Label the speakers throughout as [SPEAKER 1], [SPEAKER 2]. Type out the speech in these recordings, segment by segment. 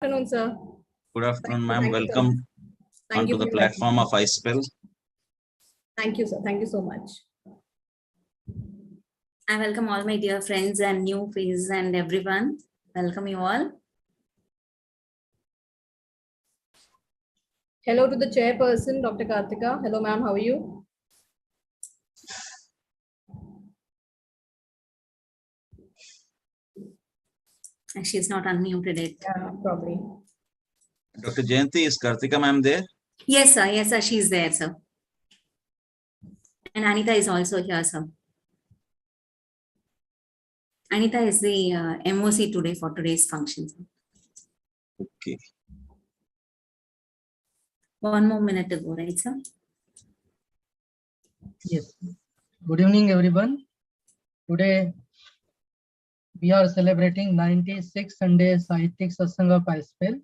[SPEAKER 1] Good afternoon, sir.
[SPEAKER 2] Good afternoon, ma'am.
[SPEAKER 1] Thank you, sir.
[SPEAKER 2] Welcome
[SPEAKER 1] Thank
[SPEAKER 2] onto
[SPEAKER 1] you
[SPEAKER 2] the
[SPEAKER 1] for inviting
[SPEAKER 2] platform
[SPEAKER 1] me.
[SPEAKER 2] of iSPELL.
[SPEAKER 1] Thank you, sir. Thank you so much.
[SPEAKER 3] I welcome all my dear friends and new faces and everyone. Welcome you all.
[SPEAKER 1] Hello to the chairperson, Dr. Kartika. Hello, ma'am. How are you?
[SPEAKER 3] She is not unmuted yet.
[SPEAKER 1] Yeah, probably.
[SPEAKER 2] Dr. Jayanti, is Kartika ma'am there?
[SPEAKER 3] Yes, sir. Yes, sir. She is there, sir. And Anita is also here, sir. Anita is the MOC today for today's function. Sir.
[SPEAKER 2] Okay.
[SPEAKER 3] One more minute to go, right, sir?
[SPEAKER 4] Yes. Good evening, everyone. Today, we are celebrating 96 Sunday Sahityik Satsang of iSPELL.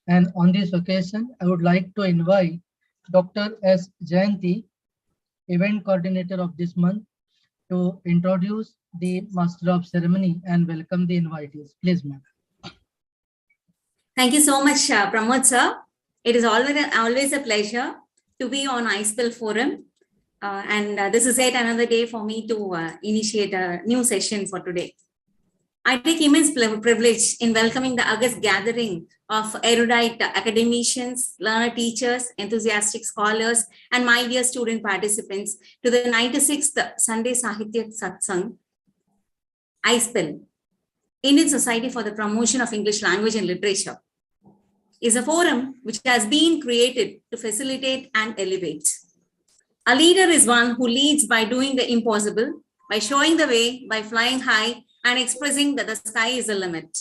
[SPEAKER 4] And on this occasion, I would like to invite Dr. S. Jayanti, event coordinator of this month, to introduce the Master of Ceremony and welcome the invitees. Please, ma'am.
[SPEAKER 3] Thank you so much, Pramod, sir. It is always a pleasure to be on iSPELL forum. And this is yet another day for me to initiate a new session for today. I take immense privilege in welcoming the august gathering of erudite academicians, learner teachers, enthusiastic scholars, and my dear student participants to the 96th Sunday Sahitya Satsang, iSPELL, Indian Society for the Promotion of English Language and Literature, is a forum which has been created to facilitate and elevate. A leader is one who leads by doing the impossible, by showing the way, by flying high, and expressing that the sky is the limit.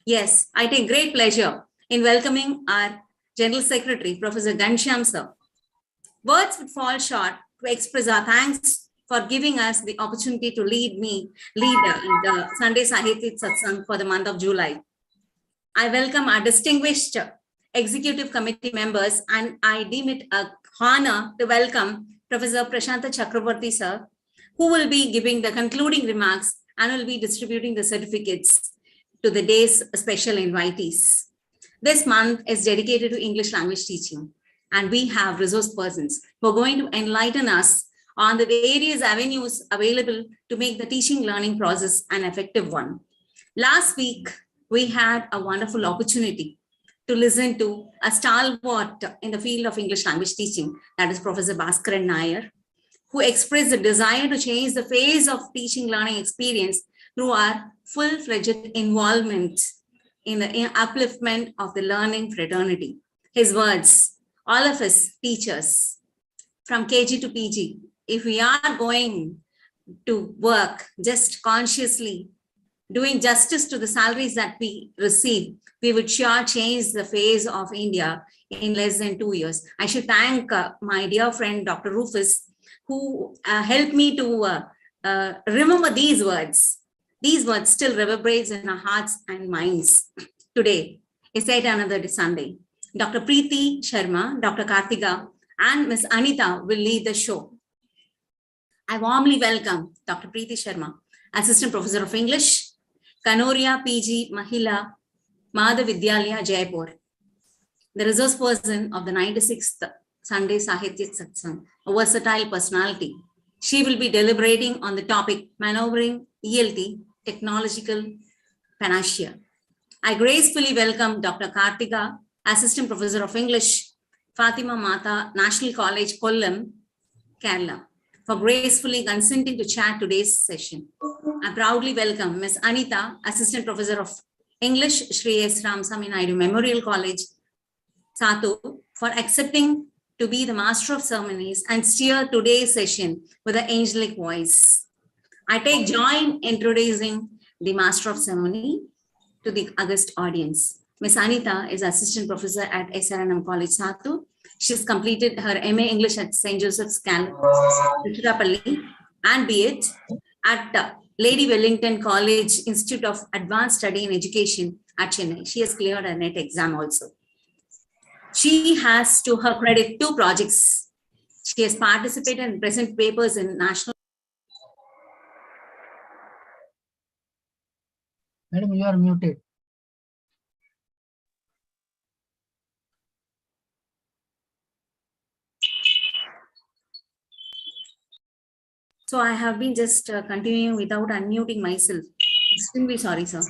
[SPEAKER 3] Yes, I take great pleasure in welcoming our General Secretary, Professor Ghanshyam sir. Words would fall short to express our thanks for giving us the opportunity to lead the Sunday Sahitya Satsang for the month of July. I welcome our distinguished executive committee members, and I deem it an honor to welcome Professor Prashanta Chakraborty sir, who will be giving the concluding remarks and will be distributing the certificates to the day's special invitees. This month is dedicated to English language teaching, and we have resource persons who are going to enlighten us on the various avenues available to make the teaching learning process an effective one. Last week, we had a wonderful opportunity to listen to a stalwart in the field of English language teaching, that is Professor Bhaskaran Nair, who expressed the desire to change the phase of teaching learning experience through our full-fledged involvement in the upliftment of the learning fraternity. His words, all of us teachers from KG to PG, if we are going to work just consciously, doing justice to the salaries that we receive, we would sure change the face of India in less than 2 years. I should thank my dear friend, Dr. Rufus, who helped me to remember these words. These words still reverberate in our hearts and minds. Today is yet another Sunday. Dr. Preeti, Sharma, Dr. Kartika, and Ms. Anita will lead the show. I warmly welcome Dr. Preeti Sharma, Assistant Professor of English, Kanoria PG Mahila Madhavidyalaya Jaipur, the resource person of the 96th Sunday Sahitya Satsang, a versatile personality. She will be deliberating on the topic Manoeuvring, ELT, Technological Panacea. I gracefully welcome Dr. Kartika, Assistant Professor of English, Fatima Mata, National College, Kollam, Kerala, for gracefully consenting to chair today's session. I proudly welcome Ms. Anita, Assistant Professor of English, Sri S. Ramasamy Naidu Memorial College, Satu, for accepting to be the Master of Ceremonies and steer today's session with an angelic voice. I take joy in introducing the Master of Ceremony to the august audience. Ms. Anita is Assistant Professor at SRNM College, Satu. She's completed her MA English at St. Joseph's, Tiruchirappalli, and B.Ed at Lady Wellington College Institute of Advanced Study in Education at Chennai. She has cleared her NET exam also. She has, to her credit, 2 projects. She has participated in present papers in national.
[SPEAKER 4] Madam, you are muted.
[SPEAKER 3] So I have been just continuing without unmuting myself. Extremely sorry, sir.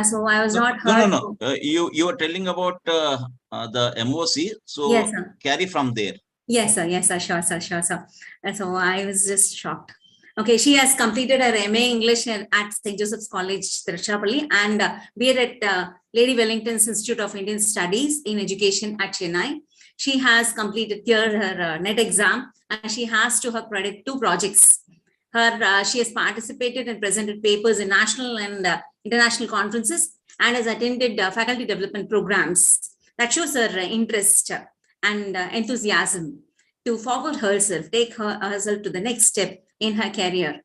[SPEAKER 3] So I was not heard.
[SPEAKER 2] No. You were telling about the MOC. So
[SPEAKER 3] Yes, sir.
[SPEAKER 2] carry from there.
[SPEAKER 3] Yes, sir. Yes, sir. Sure, sir. Sure, sir. So I was just shocked. Okay, she has completed her MA English at St. Joseph's College, Tirupalli, and B.Ed at Lady Wellington's Institute of Indian Studies in Education at Chennai. She has completed her NET exam, and she has to her credit 2 projects. She has participated and presented papers in national and international conferences, and has attended faculty development programs. That shows her interest and enthusiasm to forward herself, take herself to the next step in her career.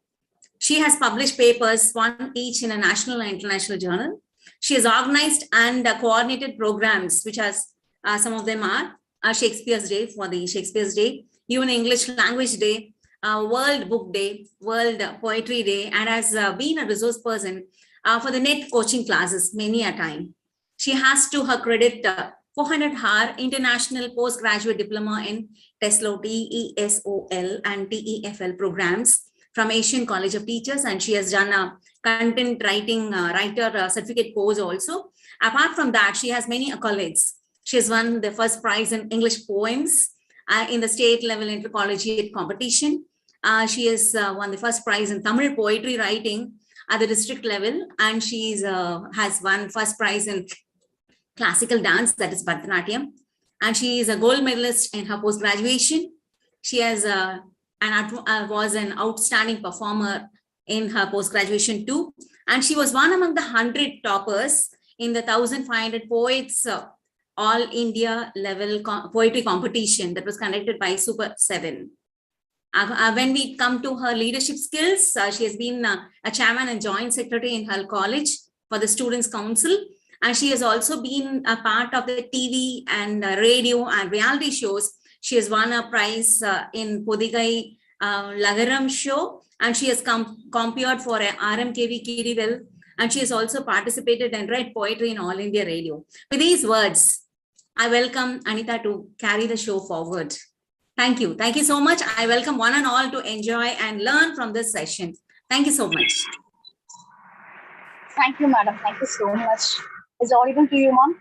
[SPEAKER 3] She has published papers, one each in a national and international journal. She has organized and coordinated programs, which has some of them are Shakespeare's Day for the Shakespeare's Day, UN English Language Day, World Book Day, World Poetry Day, and has been a resource person for the NET coaching classes many a time. She has to her credit 400-hour international postgraduate diploma in TESOL, TESOL and TEFL programs from Asian College of Teachers, and she has done a content writing writer certificate course also. Apart from that, she has many accolades. She has won the first prize in English poems in the state level intercollegiate competition. She has won the first prize in Tamil poetry writing at the district level, and she has won first prize in classical dance, that is Bharatanatyam, and she is a gold medalist in her post-graduation. She has was an outstanding performer in her post-graduation too, and she was one among the 100 toppers in the 1,500 poets all India level poetry competition that was conducted by Super 7. When we come to her leadership skills, she has been a chairman and joint secretary in her college for the Students' Council. And she has also been a part of the TV and radio and reality shows. She has won a prize in Podigai Lagaram show, and she has compared for a RMKV Kirivel, and she has also participated and read poetry in All India Radio. With these words, I welcome Anita to carry the show forward. Thank you. Thank you so much. I welcome one and all to enjoy and learn from this session. Thank you so much.
[SPEAKER 5] Thank you, madam. Thank you so much. Is it audible to you, ma'am?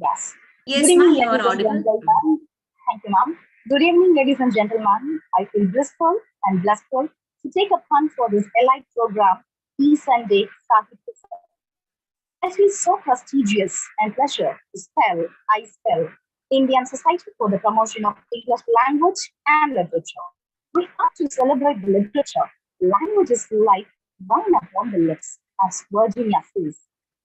[SPEAKER 5] Yes.
[SPEAKER 3] Yes, ma'am, you are audible.
[SPEAKER 5] Thank you, ma'am. Good evening, ladies and gentlemen. I feel blissful and blissful to take a punt for this elite program, E-Sunday Sahitya. I feel so prestigious and pleasure to spell iSPELL, Indian Society for the Promotion of English Language and Literature. We have to celebrate the literature. Language is like wine upon the lips, as Virginia says.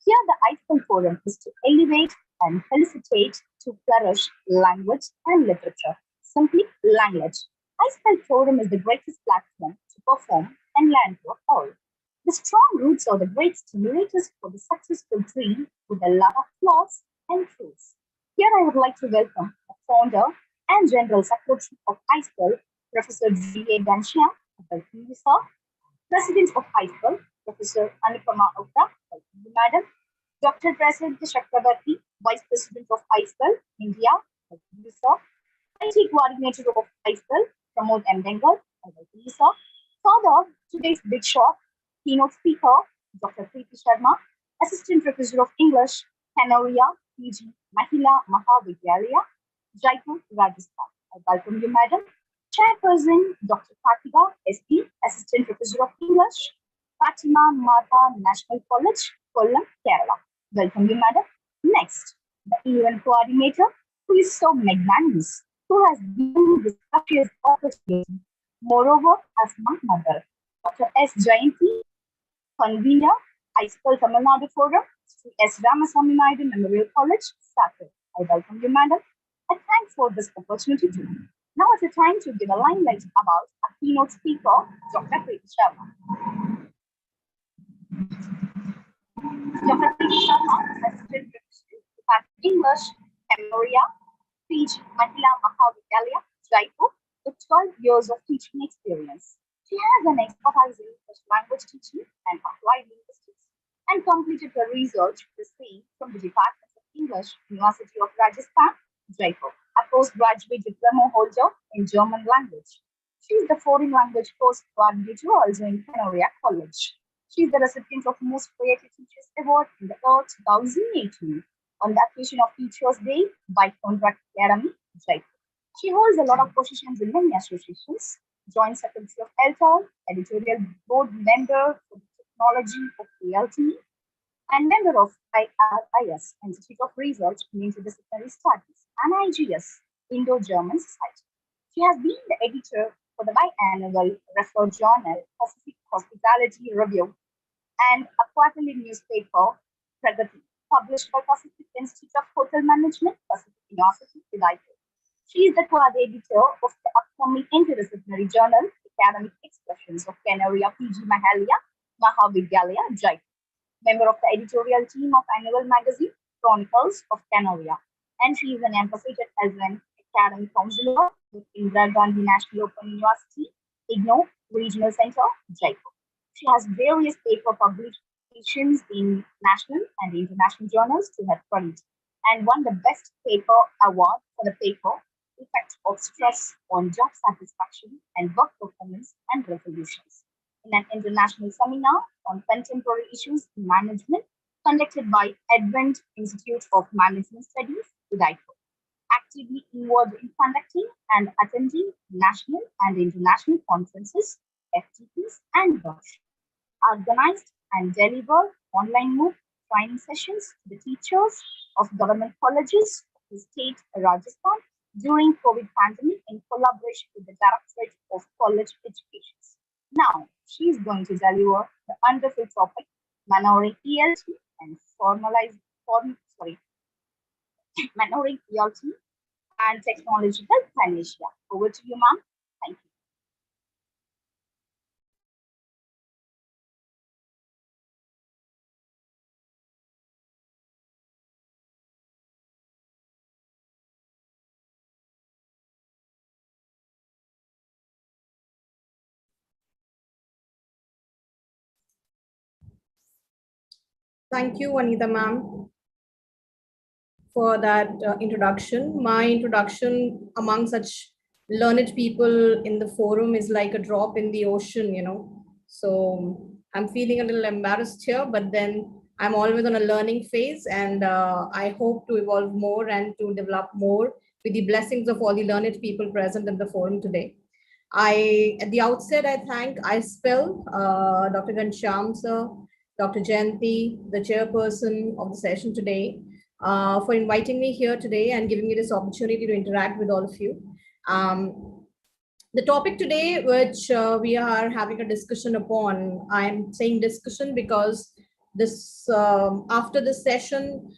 [SPEAKER 5] Here, the iSPELL Forum is to elevate and felicitate to flourish language and literature. Simply, language. iSPELL Forum is the greatest platform to perform and learn for all. The strong roots are the great stimulators for the successful tree with a lot of flaws and fruits. Here, I would like to welcome the founder and general secretary of iSPELL, Professor G.A. Ghanshyam, President of iSPELL, Professor Anupama Utta, Madam, Dr. President Chakrabarti, Vice President of iSPELL, India, IT Coordinator of iSPELL, Pramod M. Bengal, Father, today's big shot, keynote speaker, Dr. Preeti Sharma, Assistant Professor of English, Panacea, PG, Mahila Mahavidyalaya, Jaipur, Rajasthan. I welcome you, Madam. Chairperson, Dr. Kartika, SP, Assistant Professor of English, Fatima Mata National College, Kollam, Kerala. Welcome you, Madam. Next, the event coordinator, who is so magnanimous, who has given this precious opportunity, moreover, as my mother, Dr. S. Jayanti, convener, iSPELL Tamil Nadu Forum, Sri S. Ramasamy Naidu Memorial College, Saket. I welcome you, Madam. I thank for this opportunity too. Now is the time to give a limelight about our keynote speaker, Dr. Preeti Sharma. Dr. Preeti Sharma, Assistant Professor, Department English, Panacea, PG, Mahila Mahavidyalaya, Jaipur, with 12 years of teaching experience. She has an expertise in English language teaching and applied linguistics, and completed her research the same from the Department of English, University of Rajasthan, Jaipur. a postgraduate diploma holder in German language. She is the foreign language course coordinator also in Panacea College. She is the recipient of Most Creative Teachers Award in the year 2018 on the occasion of Teachers' Day by Contract Academy, Jaipur. She holds a lot of positions in many associations, Joint Secretary of ELTA, editorial board member for the technology of ALT, and member of IRIS, Institute of Research in Interdisciplinary Studies, and IGS, Indo-German Society. She has been the editor for the biannual Refer Journal, Pacific Hospitality Review, and a quarterly newspaper, Pragati, published by Pacific Institute of Hotel Management, Pacific University, Jaipur. She is the co-editor of the upcoming interdisciplinary journal, Academic Expressions of Panacea PG Mahalaya Mahavidyalaya, Jaipur. Member of the editorial team of annual magazine, Chronicles of Panacea. And she is an ambassador as an academic counselor with Indira Gandhi National Open University, IGNOU Regional Center, Jaipur. She has various paper publications in national and international journals to her credit and won the Best Paper Award for the paper Effect of Stress on Job Satisfaction and Work Performance and Resolutions in an international seminar on contemporary issues in management conducted by Advent Institute of Management Studies, Udaipur. Actively involved in conducting and attending national and international conferences, FTPs, and workshops. Organized and delivered online MOOC training sessions to the teachers of government colleges of the state of Rajasthan during COVID pandemic in collaboration with the Directorate of College Education. Now, she is going to deliver the wonderful topic, Manoeuvring ELT and Manoeuvring ELT and Technological Panacea. Over to you, ma'am. Thank you.
[SPEAKER 1] Thank you, Anita ma'am, for that introduction. My introduction among such learned people in the forum is like a drop in the ocean, you know. So I'm feeling a little embarrassed here, but then I'm always on a learning phase, and I hope to evolve more and to develop more with the blessings of all the learned people present in the forum today. At the outset, I thank iSPELL, Dr. Ghanshyam sir, Dr. Jayanti, the chairperson of the session today, for inviting me here today and giving me this opportunity to interact with all of you. The topic today, which we are having a discussion upon, I'm saying discussion because this after this session,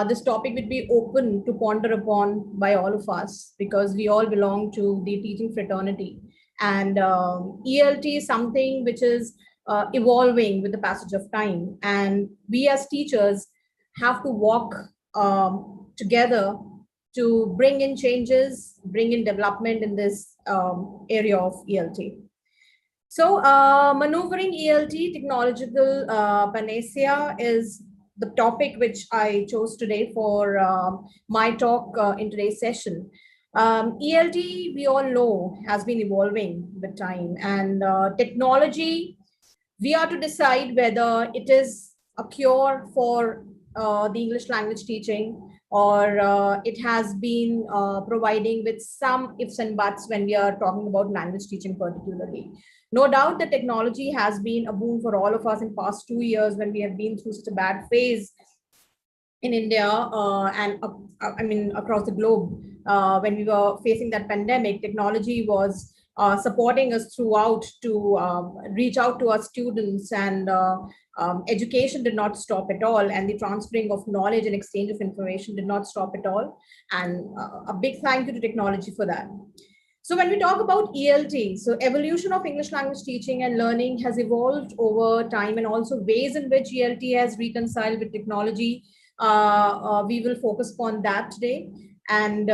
[SPEAKER 1] this topic would be open to ponder upon by all of us because we all belong to the teaching fraternity. And ELT is something which is evolving with the passage of time. And we as teachers have to walk together to bring in changes, bring in development in this area of ELT. So Manoeuvring ELT, Technological Panacea is the topic which I chose today for my talk in today's session. ELT, we all know, has been evolving with time, and technology, we are to decide whether it is a cure for the English language teaching, or it has been providing with some ifs and buts when we are talking about language teaching particularly. No doubt that technology has been a boon for all of us in past 2 years when we have been through such a bad phase in India and I mean across the globe. When we were facing that pandemic, technology was supporting us throughout to reach out to our students, and education did not stop at all, and the transferring of knowledge and exchange of information did not stop at all. And a big thank you to technology for that. So when we talk about ELT, so evolution of English language teaching and learning has evolved over time, and also ways in which ELT has reconciled with technology. We will focus upon that today. And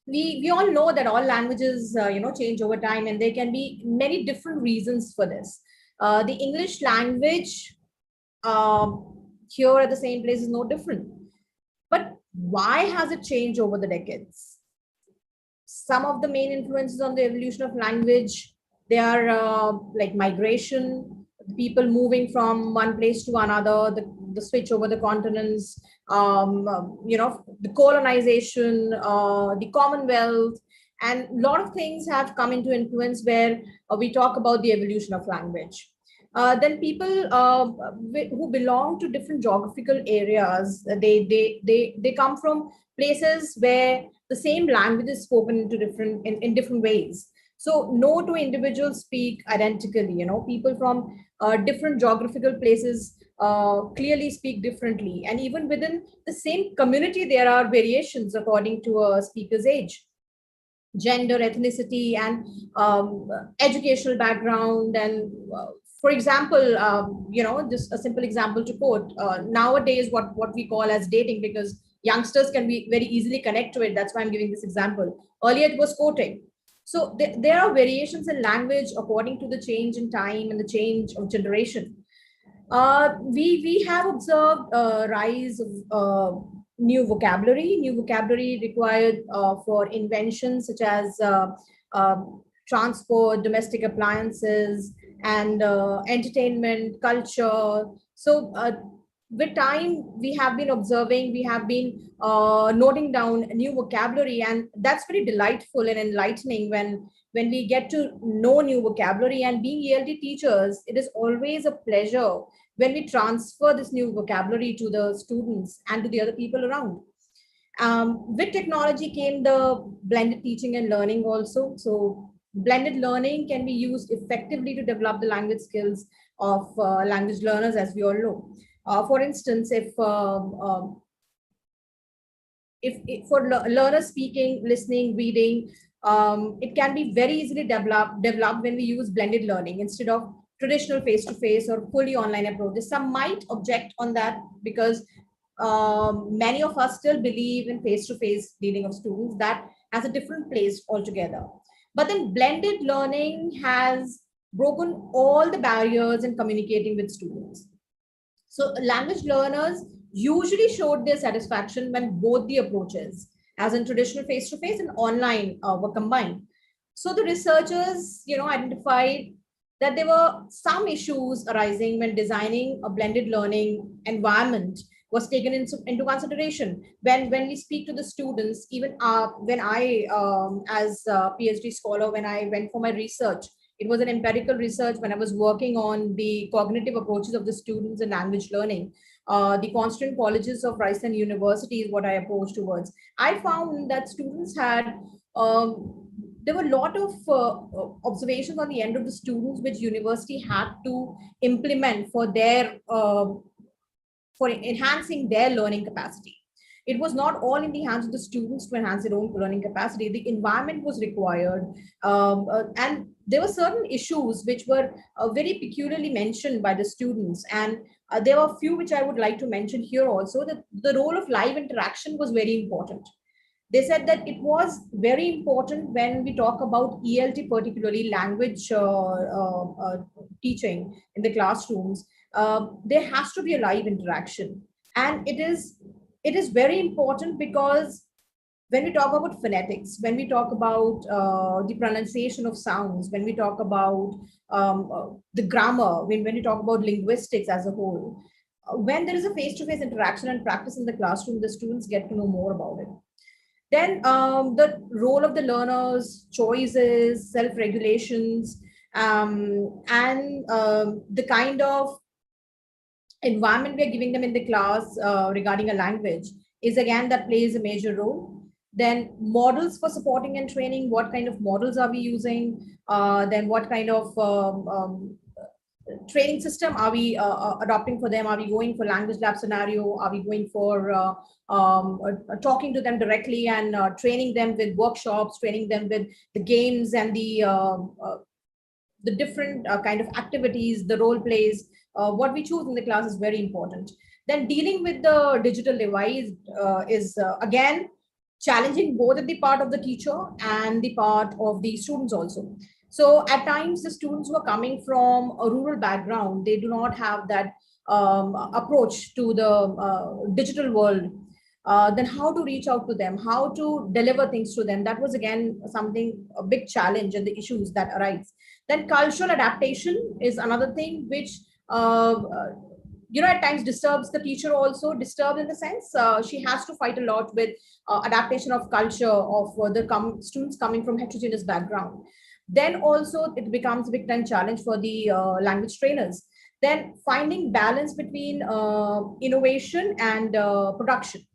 [SPEAKER 1] we all know that all languages change over time, and there can be many different reasons for this. The English language here at the same place is no different. But Why has it changed over the decades? Some of the main influences on the evolution of language, they are like migration, people moving from one place to another, the switch over the continents, the colonization, the Commonwealth, and a lot of things have come into influence where we talk about the evolution of language. Then people who belong to different geographical areas, they come from places where the same language is spoken into in different ways. So no two individuals speak identically. People from different geographical places clearly speak differently, and even within the same community, there are variations according to a speaker's age, gender, ethnicity, and educational background. And for example, just a simple example to quote, nowadays what we call as dating, because youngsters can be very easily connect to it. That's why I'm giving this example. Earlier it was courting. So there are variations in language according to the change in time and the change of generation. We have observed a rise of new vocabulary. New vocabulary required for inventions such as transport, domestic appliances, and entertainment, culture. So with time, we have been observing, we have been noting down new vocabulary, and that's very delightful and enlightening when we get to know new vocabulary. And being ELT teachers, it is always a pleasure when we transfer this new vocabulary to the students and to the other people around. With technology came the blended teaching and learning also. So blended learning can be used effectively to develop the language skills of language learners, as we all know. For instance, if for learners speaking, listening, reading, it can be very easily developed when we use blended learning instead of traditional face-to-face or fully online approaches. Some might object on that because many of us still believe in face-to-face dealing of students. That has a different place altogether. But then blended learning has broken all the barriers in communicating with students. So language learners usually showed their satisfaction when both the approaches, as in traditional face-to-face and online, were combined. So the researchers, identified that there were some issues arising when designing a blended learning environment was taken into consideration. When we speak to the students, even when I, as a PhD scholar, when I went for my research, it was an empirical research when I was working on the cognitive approaches of the students in language learning. The constituent colleges of Rice University is what I approached towards. I found that students had, there were a lot of observations on the end of the students which university had to implement for their for enhancing their learning capacity. It was not all in the hands of the students to enhance their own learning capacity. The environment was required, and there were certain issues which were very peculiarly mentioned by the students. And there were a few which I would like to mention here also, that the role of live interaction was very important. They said that it was very important when we talk about ELT, particularly language teaching in the classrooms. There has to be a live interaction, and it is very important because when we talk about phonetics, when we talk about the pronunciation of sounds, when we talk about the grammar, when we talk about linguistics as a whole, when there is a face-to-face interaction and practice in the classroom, the students get to know more about it. Then the role of the learners, choices, self-regulations, and the kind of environment we're giving them in the class regarding a language is again that plays a major role. Then models for supporting and training, what kind of models are we using? Then what kind of training system are we adopting for them? Are we going for language lab scenario? Are we going for talking to them directly and training them with workshops, training them with the games and the different kind of activities, the role plays? What we choose in the class is very important. Then dealing with the digital device is again challenging, both at the part of the teacher and the part of the students also. So at times the students who are coming from a rural background, they do not have that approach to the digital world. then how to reach out to them, how to deliver things to them. That was again something, a big challenge and the issues that arise. Then cultural adaptation is another thing which, at times disturbs the teacher also, disturbed in the sense she has to fight a lot with adaptation of culture of the students coming from heterogeneous background. Then also it becomes a big time challenge for the language trainers. Then finding balance between innovation and production.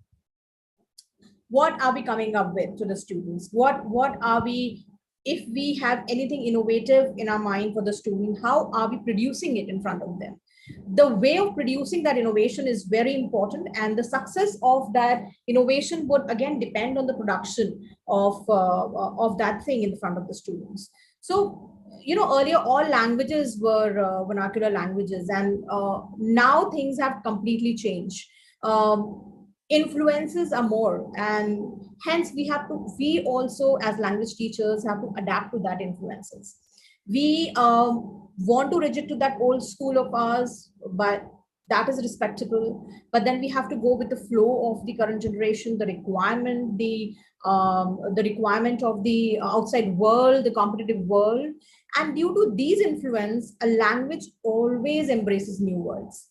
[SPEAKER 1] What are we coming up with to the students? What are we, if we have anything innovative in our mind for the student, how are we producing it in front of them? The way of producing that innovation is very important, and the success of that innovation would again depend on the production of that thing in front of the students. So, earlier all languages were vernacular languages, and now things have completely changed. Influences are more, and hence we also as language teachers have to adapt to that influences. We want to rigid to that old school of ours, but that is respectable. But then we have to go with the flow of the current generation, the requirement, the requirement of the outside world, the competitive world. And due to these influence, a language always embraces new words,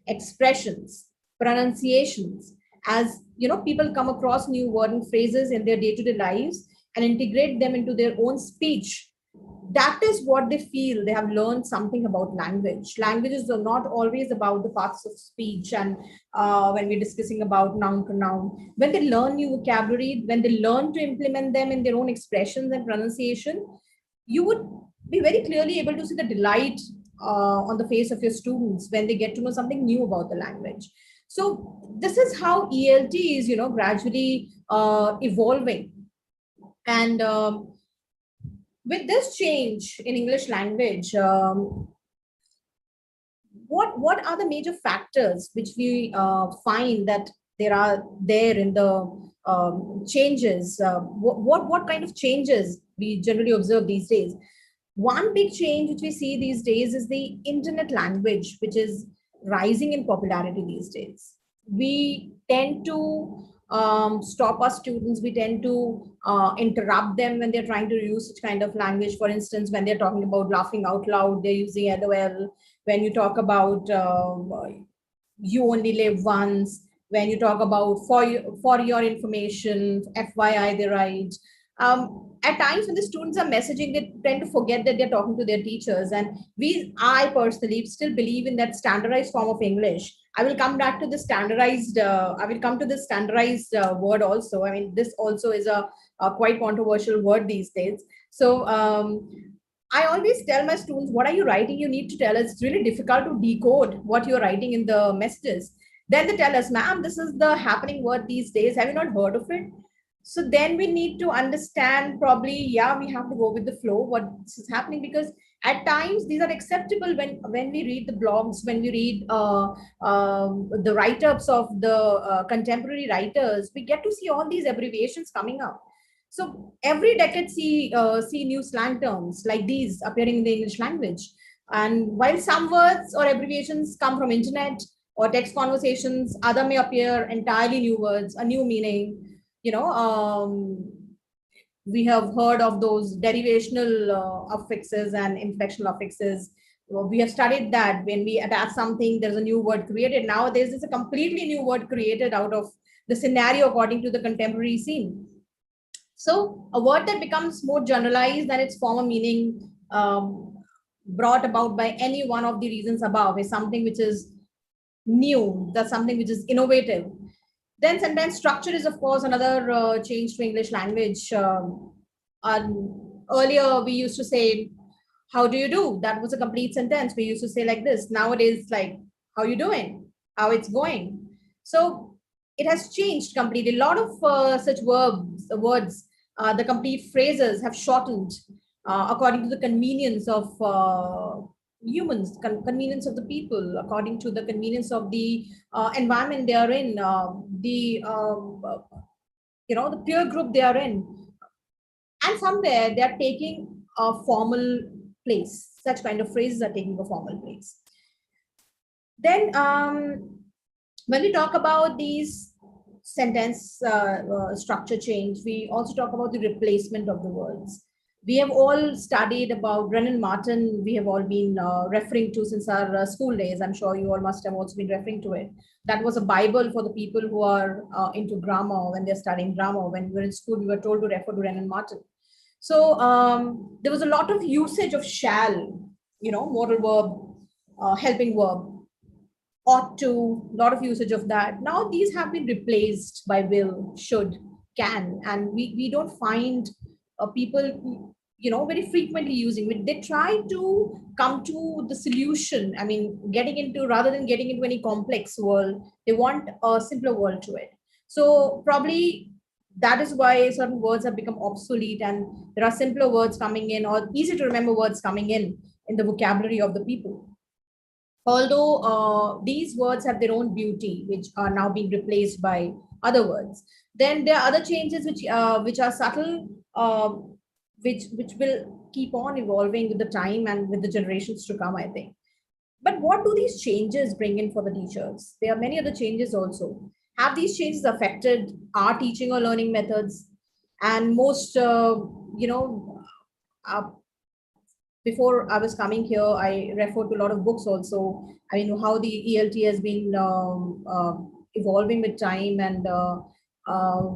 [SPEAKER 1] expressions, pronunciations. As people come across new word and phrases in their day-to-day lives and integrate them into their own speech. That is what they feel. They have learned something about language. Languages are not always about the parts of speech. And when we're discussing about noun, pronoun, when they learn new vocabulary, when they learn to implement them in their own expressions and pronunciation, you would be very clearly able to see the delight on the face of your students when they get to know something new about the language. So this is how ELT is, gradually evolving. And with this change in English language, what are the major factors which we find that there in the changes? What kind of changes we generally observe these days? One big change which we see these days is the internet language, which is rising in popularity these days. We tend to stop our students. We tend to interrupt them when they're trying to use such kind of language. For instance, when they're talking about laughing out loud, they're using LOL. When you talk about you only live once, when you talk about for your information, FYI, they write. At times when the students are messaging, they tend to forget that they're talking to their teachers. And I personally still believe in that standardized form of English. I will come back to the standardized, word also. I mean, this also is a quite controversial word these days. So I always tell my students, what are you writing? You need to tell us. It's really difficult to decode what you're writing in the messages. Then they tell us, ma'am, this is the happening word these days. Have you not heard of it? So then we need to understand, probably, yeah, we have to go with the flow, what is happening, because at times these are acceptable when we read the blogs, when we read the write-ups of the contemporary writers, we get to see all these abbreviations coming up. So every decade see new slang terms like these appearing in the English language. And while some words or abbreviations come from internet or text conversations, other may appear entirely new words, a new meaning. We have heard of those derivational affixes and inflectional affixes. We have studied that when we attach something, there's a new word created. Nowadays, there's a completely new word created out of the scenario according to the contemporary scene. So a word that becomes more generalized than its former meaning, brought about by any one of the reasons above, is something which is new. That's something which is innovative. Then sentence structure is, of course, another change to English language. Earlier, we used to say, how do you do? That was a complete sentence. We used to say like this. Nowadays, like, how you doing? How it's going? So it has changed completely. A lot of such words, the complete phrases have shortened according to the convenience of humans, convenience of the people, according to the convenience of the environment they are in, the peer group they are in, and somewhere they are taking a formal place. Such kind of phrases are taking a formal place. Then when we talk about these sentence structure change. We also talk about the replacement of the words. We have all studied about Brennan Martin. We have all been referring to since our school days. I'm sure you all must have also been referring to it. That was a Bible for the people who are into grammar when they're studying grammar. When we were in school, we were told to refer to Brennan Martin. So there was a lot of usage of shall, modal verb, helping verb, ought to, lot of usage of that. Now these have been replaced by will, should, can, and we don't find people, very frequently using. They try to come to the solution. I mean, rather than getting into any complex world, they want a simpler world to it. So probably that is why certain words have become obsolete, and there are simpler words coming in, or easy to remember words coming in the vocabulary of the people. Although these words have their own beauty, which are now being replaced by other words. Then there are other changes which are subtle, which will keep on evolving with the time and with the generations to come, I think. But what do these changes bring in for the teachers? There are many other changes also. Have these changes affected our teaching or learning methods? And most, before I was coming here, I referred to a lot of books also. I mean, how the ELT has been evolving with time, and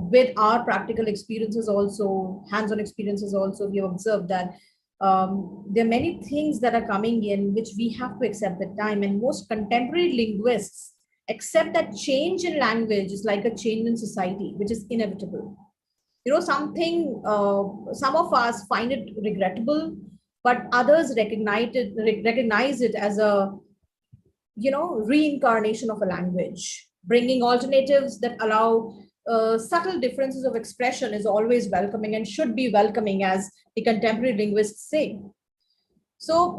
[SPEAKER 1] with our practical experiences also, hands-on experiences also, we have observed that there are many things that are coming in which we have to accept at time. And most contemporary linguists accept that change in language is like a change in society, which is inevitable. Some of us find it regrettable, but others recognize it as a, reincarnation of a language. Bringing alternatives that allow subtle differences of expression is always welcoming and should be welcoming, as the contemporary linguists say. So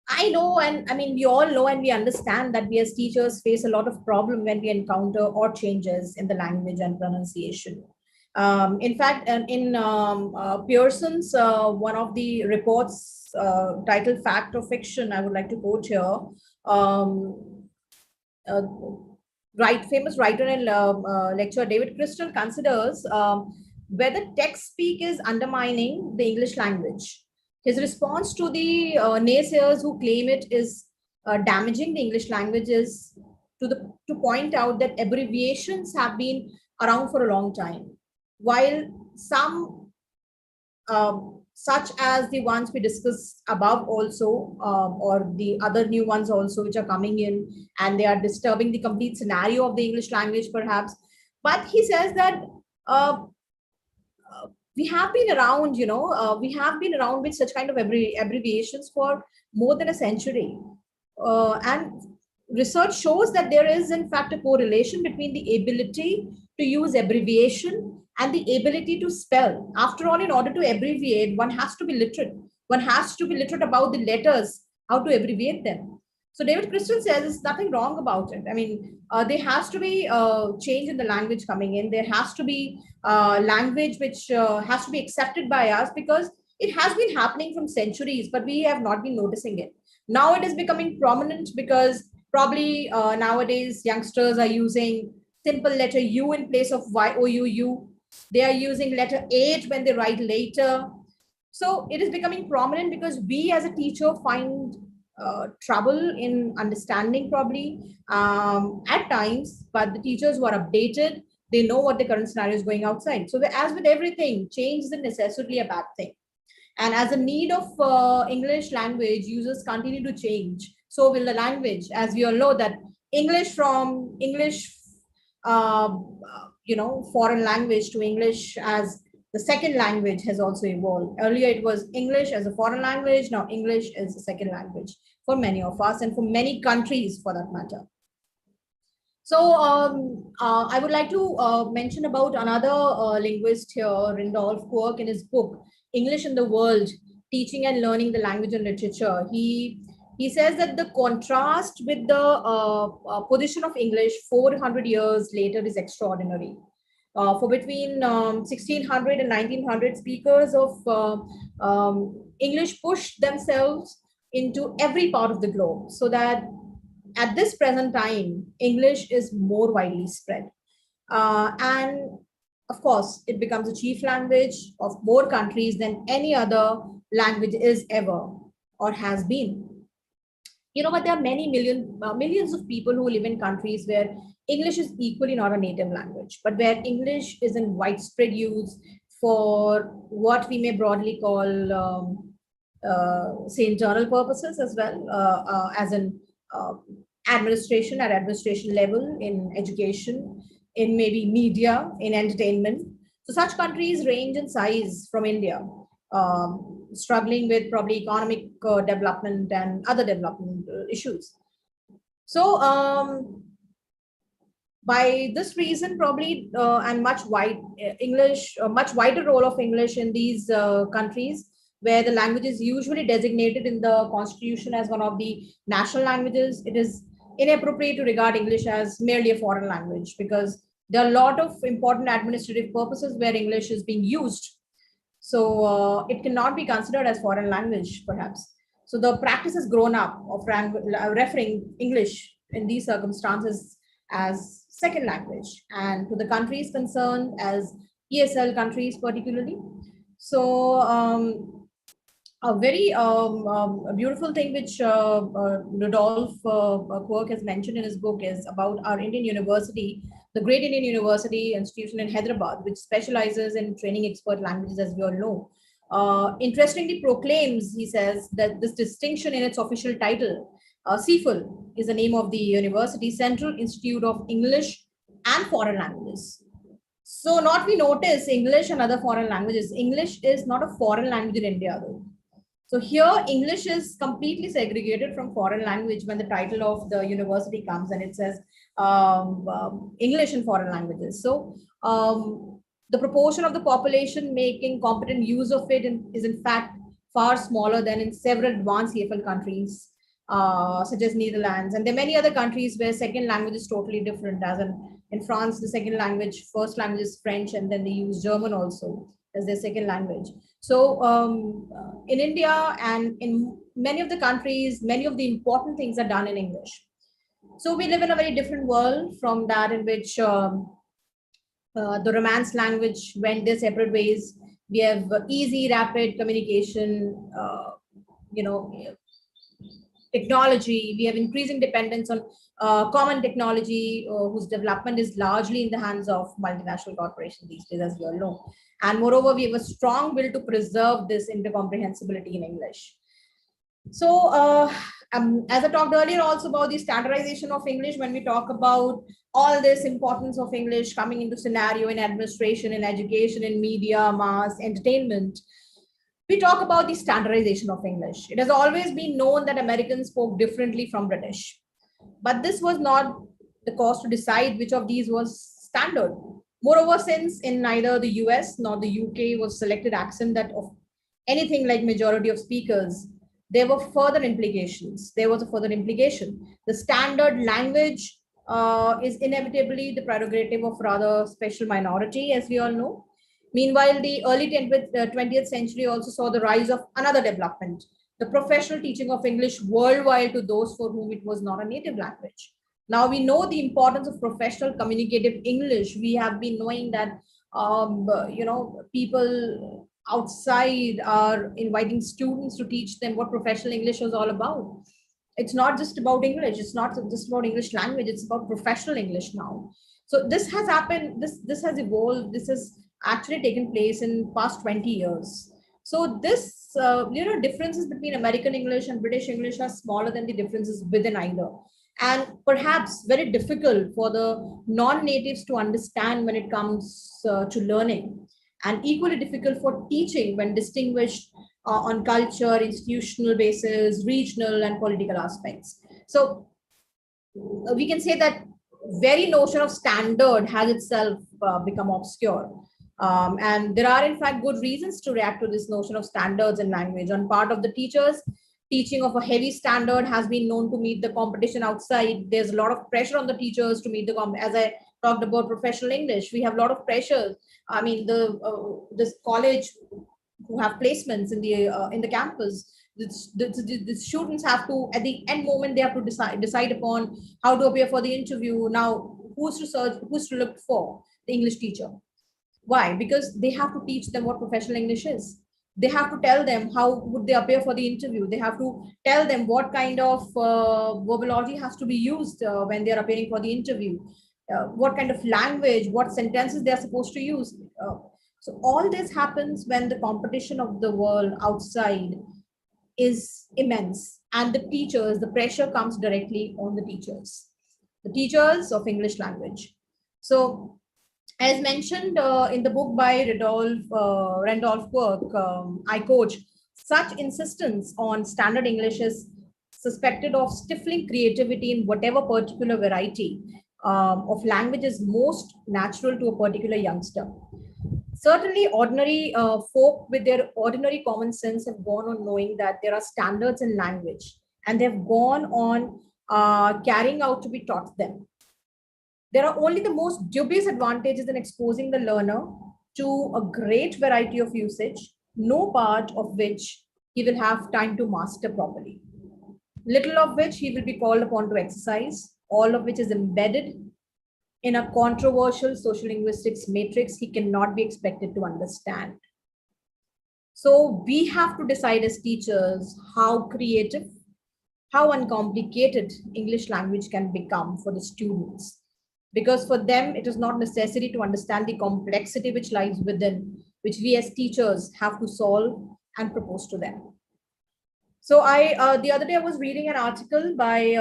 [SPEAKER 1] I know, and I mean, we all know and we understand that we as teachers face a lot of problem when we encounter odd changes in the language and pronunciation. In fact, in Pearson's, one of the reports titled Fact or Fiction, I would like to quote here. Famous writer and lecturer David Crystal considers whether text speak is undermining the English language. His response to the naysayers who claim it is damaging the English language is to point out that abbreviations have been around for a long time, while some such as the ones we discussed above also, or the other new ones also which are coming in, and they are disturbing the complete scenario of the English language perhaps. But he says that we have been around, with such kind of abbreviations for more than a century. And research shows that there is in fact a correlation between the ability to use abbreviation and the ability to spell. After all, in order to abbreviate, one has to be literate. One has to be literate about the letters, how to abbreviate them. So David Crystal says there's nothing wrong about it. I mean, there has to be change in the language coming in. There has to be language which has to be accepted by us, because it has been happening from centuries, but we have not been noticing it. Now it is becoming prominent because probably nowadays youngsters are using simple letter U in place of Y-O-U-U. They are using letter H when they write later. So it is becoming prominent because we as a teacher find trouble in understanding probably at times, but the teachers who are updated, they know what the current scenario is going outside. So as with everything, change isn't necessarily a bad thing. And as the need of English language users continue to change, so will the language. As we all know that English from English, foreign language to English as the second language has also evolved. Earlier it was English as a foreign language. Now English is a second language for many of us and for many countries for that matter. So I would like to mention about another linguist here, Randolph Quirk, in his book, English in the World, Teaching and Learning the Language and Literature. He says that the contrast with the position of English 400 years later is extraordinary. For between 1600 and 1900, speakers of English pushed themselves into every part of the globe, so that at this present time, English is more widely spread. And of course, it becomes a chief language of more countries than any other language is ever or has been. But there are millions of people who live in countries where English is equally not a native language, but where English is in widespread use for what we may broadly call, say, internal purposes as well, as in administration at administration level, in education, in maybe media, in entertainment. So such countries range in size from India, struggling with probably economic development and other development issues. So by this reason, probably and much wider role of English in these countries, where the language is usually designated in the constitution as one of the national languages, it is inappropriate to regard English as merely a foreign language, because there are a lot of important administrative purposes where English is being used. So it cannot be considered as foreign language, perhaps. So the practice has grown up of referring English in these circumstances as second language, and to the countries concerned as ESL countries particularly. So a very a beautiful thing which Rudolf Quirk has mentioned in his book is about our Indian university, the Great Indian University Institution in Hyderabad, which specializes in training expert languages, as we all know. Interestingly proclaims, he says, that this distinction in its official title, CFL is the name of the university, Central Institute of English and Foreign Languages. So not we notice English and other foreign languages. English is not a foreign language in India though. So here English is completely segregated from foreign language when the title of the university comes and it says English and foreign languages. So the proportion of the population making competent use of it is in fact far smaller than in several advanced CFL countries, such as Netherlands. And there are many other countries where second language is totally different, as in France, the second language, first language is French, and then they use German also as their second language. So in India and in many of the countries, many of the important things are done in English. So we live in a very different world from that in which the Romance language went their separate ways. We have easy, rapid communication, technology. We have increasing dependence on common technology, whose development is largely in the hands of multinational corporations these days, as we all know. And moreover, we have a strong will to preserve this intercomprehensibility in English. So as I talked earlier also about the standardization of English, when we talk about all this importance of English coming into scenario in administration, in education, in media, mass, entertainment, we talk about the standardization of English. It has always been known that Americans spoke differently from British, but this was not the cause to decide which of these was standard. Moreover, since in neither the US nor the UK was selected accent that of anything like majority of speakers, there were further implications. There was a further implication. The standard language is inevitably the prerogative of rather special minority, as we all know. Meanwhile, the early 20th century also saw the rise of another development, the professional teaching of English worldwide to those for whom it was not a native language. Now we know the importance of professional communicative English. We have been knowing that, people outside are inviting students to teach them what professional English was all about. It's not just about English. It's not just about English language. It's about professional English now. So this has happened. This has evolved. This has actually taken place in past 20 years. So this, differences between American English and British English are smaller than the differences within either. And perhaps very difficult for the non-natives to understand when it comes to learning, and equally difficult for teaching when distinguished on culture, institutional basis, regional and political aspects. So we can say that very notion of standard has itself become obscure. And there are in fact good reasons to react to this notion of standards in language. On part of the teachers, teaching of a heavy standard has been known to meet the competition outside. There's a lot of pressure on the teachers to meet the as I talked about professional English, we have a lot of pressure. I mean, this college who have placements in the campus. The students have to, at the end moment, they have to decide upon how to appear for the interview. Now, who's to look for? The English teacher. Why? Because they have to teach them what professional English is. They have to tell them how would they appear for the interview. They have to tell them what kind of verbology has to be used when they are appearing for the interview. What kind of language, what sentences they are supposed to use. So all this happens when the competition of the world outside is immense, and the teachers, the pressure comes directly on the teachers of English language. So as mentioned in the book by Randolph Quirk, I Coach, such insistence on standard English is suspected of stifling creativity in whatever particular variety of language is most natural to a particular youngster. Certainly, ordinary folk with their ordinary common sense have gone on knowing that there are standards in language, and they've gone on carrying out to be taught them. There are only the most dubious advantages in exposing the learner to a great variety of usage, no part of which he will have time to master properly. Little of which he will be called upon to exercise, all of which is embedded in a controversial social linguistics matrix he cannot be expected to understand. So we have to decide as teachers how creative, how uncomplicated English language can become for the students. Because for them, it is not necessary to understand the complexity which lies within, which we as teachers have to solve and propose to them. So the other day I was reading an article by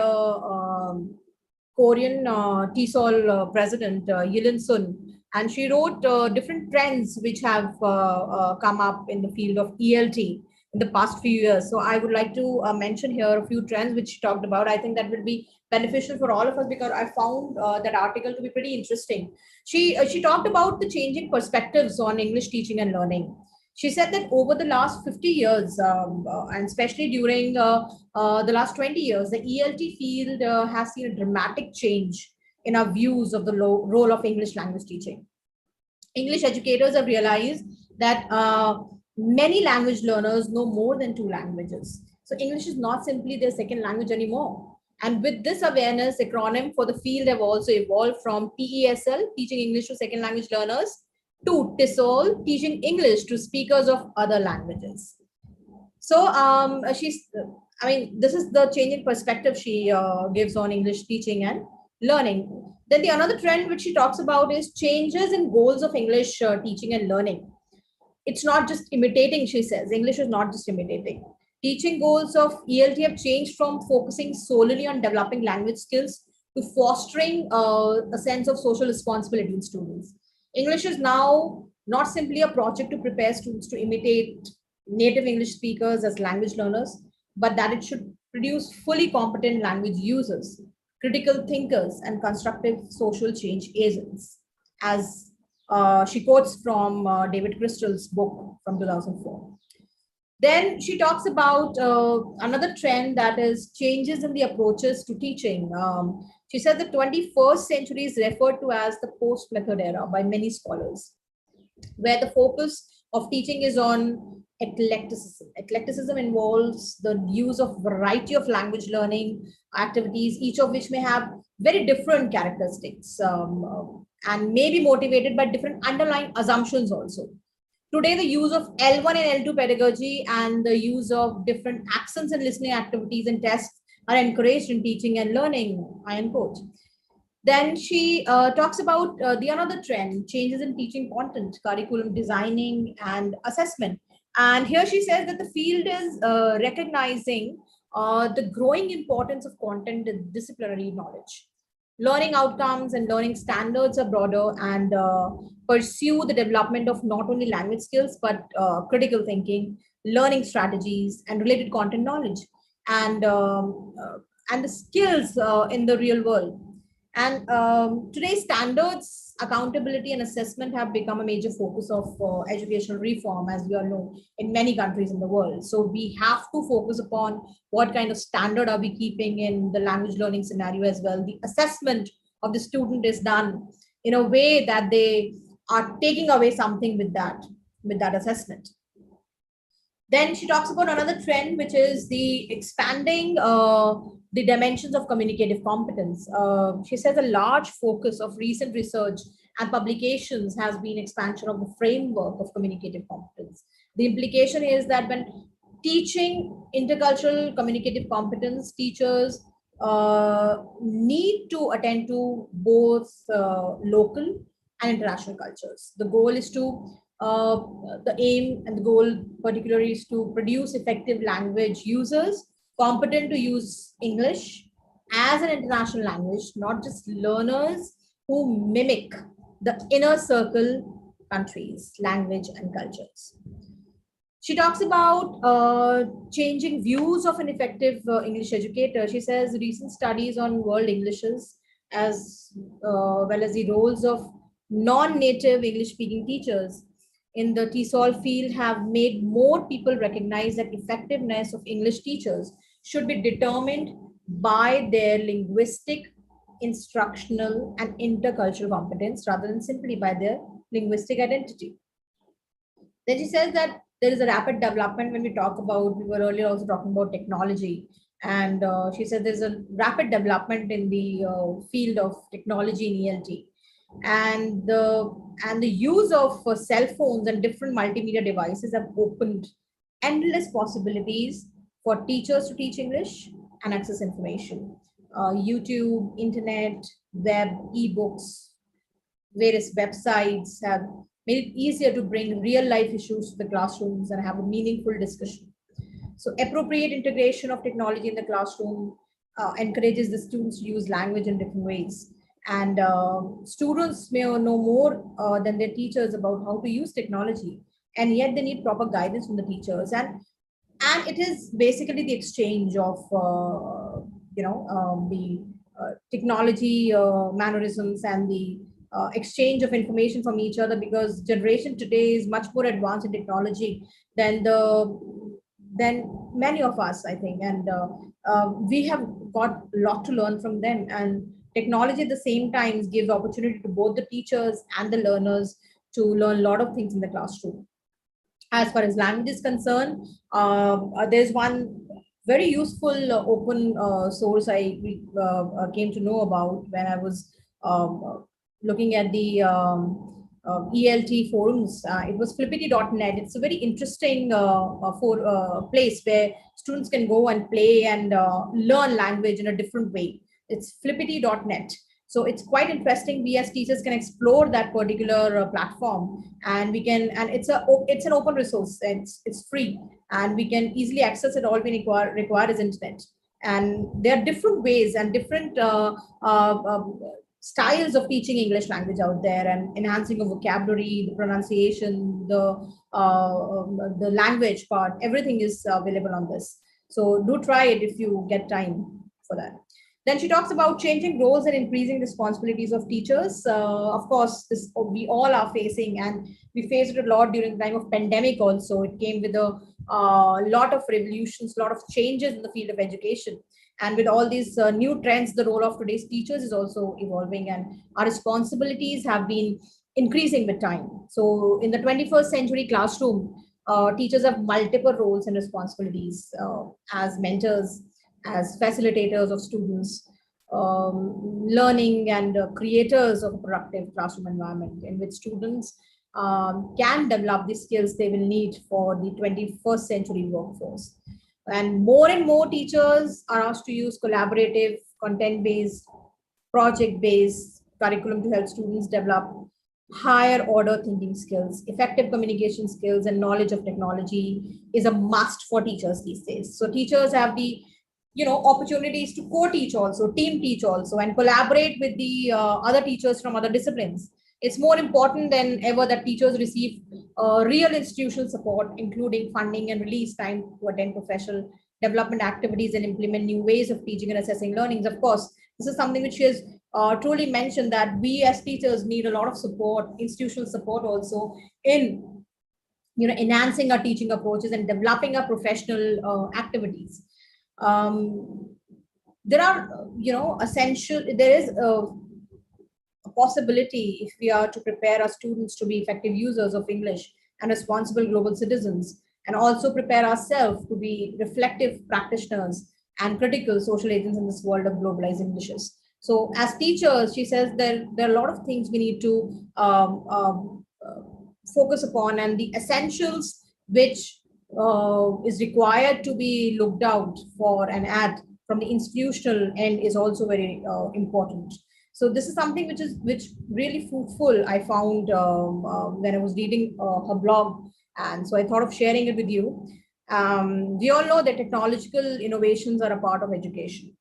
[SPEAKER 1] Korean TESOL president, Yilin Sun, and she wrote different trends which have come up in the field of ELT in the past few years. So I would like to mention here a few trends which she talked about. I think that will be beneficial for all of us because I found that article to be pretty interesting. She talked about the changing perspectives on English teaching and learning. She said that over the last 50 years, and especially during the last 20 years, the ELT field has seen a dramatic change in our views of the role of English language teaching. English educators have realized that many language learners know more than two languages. So English is not simply their second language anymore. And with this awareness, acronym for the field have also evolved from TESL, Teaching English to Second Language Learners, to TESOL, Teaching English to Speakers of Other Languages. So this is the changing perspective she gives on English teaching and learning. Then the another trend which she talks about is changes in goals of English teaching and learning. It's not just imitating, she says. English is not just imitating. Teaching goals of ELT have changed from focusing solely on developing language skills to fostering a sense of social responsibility in students. English is now not simply a project to prepare students to imitate native English speakers as language learners, but that it should produce fully competent language users, critical thinkers, and constructive social change agents, as she quotes from David Crystal's book from 2004. Then she talks about another trend that is changes in the approaches to teaching. She said the 21st century is referred to as the post-method era by many scholars, where the focus of teaching is on eclecticism. Eclecticism involves the use of variety of language learning activities, each of which may have very different characteristics and may be motivated by different underlying assumptions also. Today, the use of L1 and L2 pedagogy and the use of different accents and listening activities and tests are encouraged in teaching and learning, I unquote. Then she talks about the another trend, changes in teaching content, curriculum designing, and assessment. And here she says that the field is recognizing the growing importance of content and disciplinary knowledge. Learning outcomes and learning standards are broader and pursue the development of not only language skills, but critical thinking, learning strategies, and related content knowledge, and the skills in the real world. And today, standards, accountability, and assessment have become a major focus of educational reform, as we all know, in many countries in the world. So we have to focus upon what kind of standard are we keeping in the language learning scenario as well. The assessment of the student is done in a way that they are taking away something with that assessment. Then she talks about another trend, which is the expanding the dimensions of communicative competence. She says a large focus of recent research and publications has been expansion of the framework of communicative competence. The implication is that when teaching intercultural communicative competence, teachers need to attend to both local and international cultures. The goal is to the aim and the goal particularly is to produce effective language users competent to use English as an international language, not just learners who mimic the inner circle countries, language and cultures. She talks about changing views of an effective English educator. She says recent studies on world Englishes as well as the roles of non-native English speaking teachers in the TESOL field have made more people recognize that effectiveness of English teachers should be determined by their linguistic, instructional and intercultural competence rather than simply by their linguistic identity. Then she says that there is a rapid development when we talk about, we were earlier also talking about technology. And she said there's a rapid development in the field of technology in ELT. And the use of cell phones and different multimedia devices have opened endless possibilities for teachers to teach English and access information. YouTube, internet, web, ebooks, various websites have made it easier to bring real life issues to the classrooms and have a meaningful discussion. So appropriate integration of technology in the classroom encourages the students to use language in different ways. And students may know more than their teachers about how to use technology, and yet they need proper guidance from the teachers. And it is basically the exchange of the technology mannerisms and the exchange of information from each other, because generation today is much more advanced in technology than many of us, I think, and we have got a lot to learn from them. And technology at the same time gives opportunity to both the teachers and the learners to learn a lot of things in the classroom. As far as language is concerned, there's one very useful open source I came to know about when I was looking at the ELT forums. It was flippity.net. It's a very interesting place where students can go and play and learn language in a different way. It's flippity.net. So it's quite interesting. We as teachers can explore that particular platform, and we can, and it's an open resource. It's free, and we can easily access it. All we require is internet. And there are different ways and different styles of teaching English language out there, and enhancing of vocabulary, the pronunciation, the language part. Everything is available on this. So do try it if you get time for that. Then she talks about changing roles and increasing responsibilities of teachers. Of course, this we all are facing, and we faced it a lot during the time of pandemic also. It came with a lot of revolutions, a lot of changes in the field of education. And with all these new trends, the role of today's teachers is also evolving, and our responsibilities have been increasing with time. So in the 21st century classroom, teachers have multiple roles and responsibilities as mentors, as facilitators of students, learning and creators of a productive classroom environment in which students can develop the skills they will need for the 21st century workforce. And more teachers are asked to use collaborative, content-based, project-based curriculum to help students develop higher order thinking skills. Effective communication skills and knowledge of technology is a must for teachers these days. So teachers have the opportunities to co-teach also, team teach also, and collaborate with the other teachers from other disciplines. It's more important than ever that teachers receive real institutional support, including funding and release time to attend professional development activities and implement new ways of teaching and assessing learnings. Of course, this is something which she has truly mentioned, that we as teachers need a lot of support, institutional support also, in enhancing our teaching approaches and developing our professional activities. There are, there is a possibility, if we are to prepare our students to be effective users of English and responsible global citizens, and also prepare ourselves to be reflective practitioners and critical social agents in this world of globalized Englishes. So as teachers, she says there are a lot of things we need to focus upon, and the essentials which is required to be looked out for and at from the institutional end is also very important. So this is something which really fruitful I found when I was reading her blog, and so I thought of sharing it with you. We all know that technological innovations are a part of education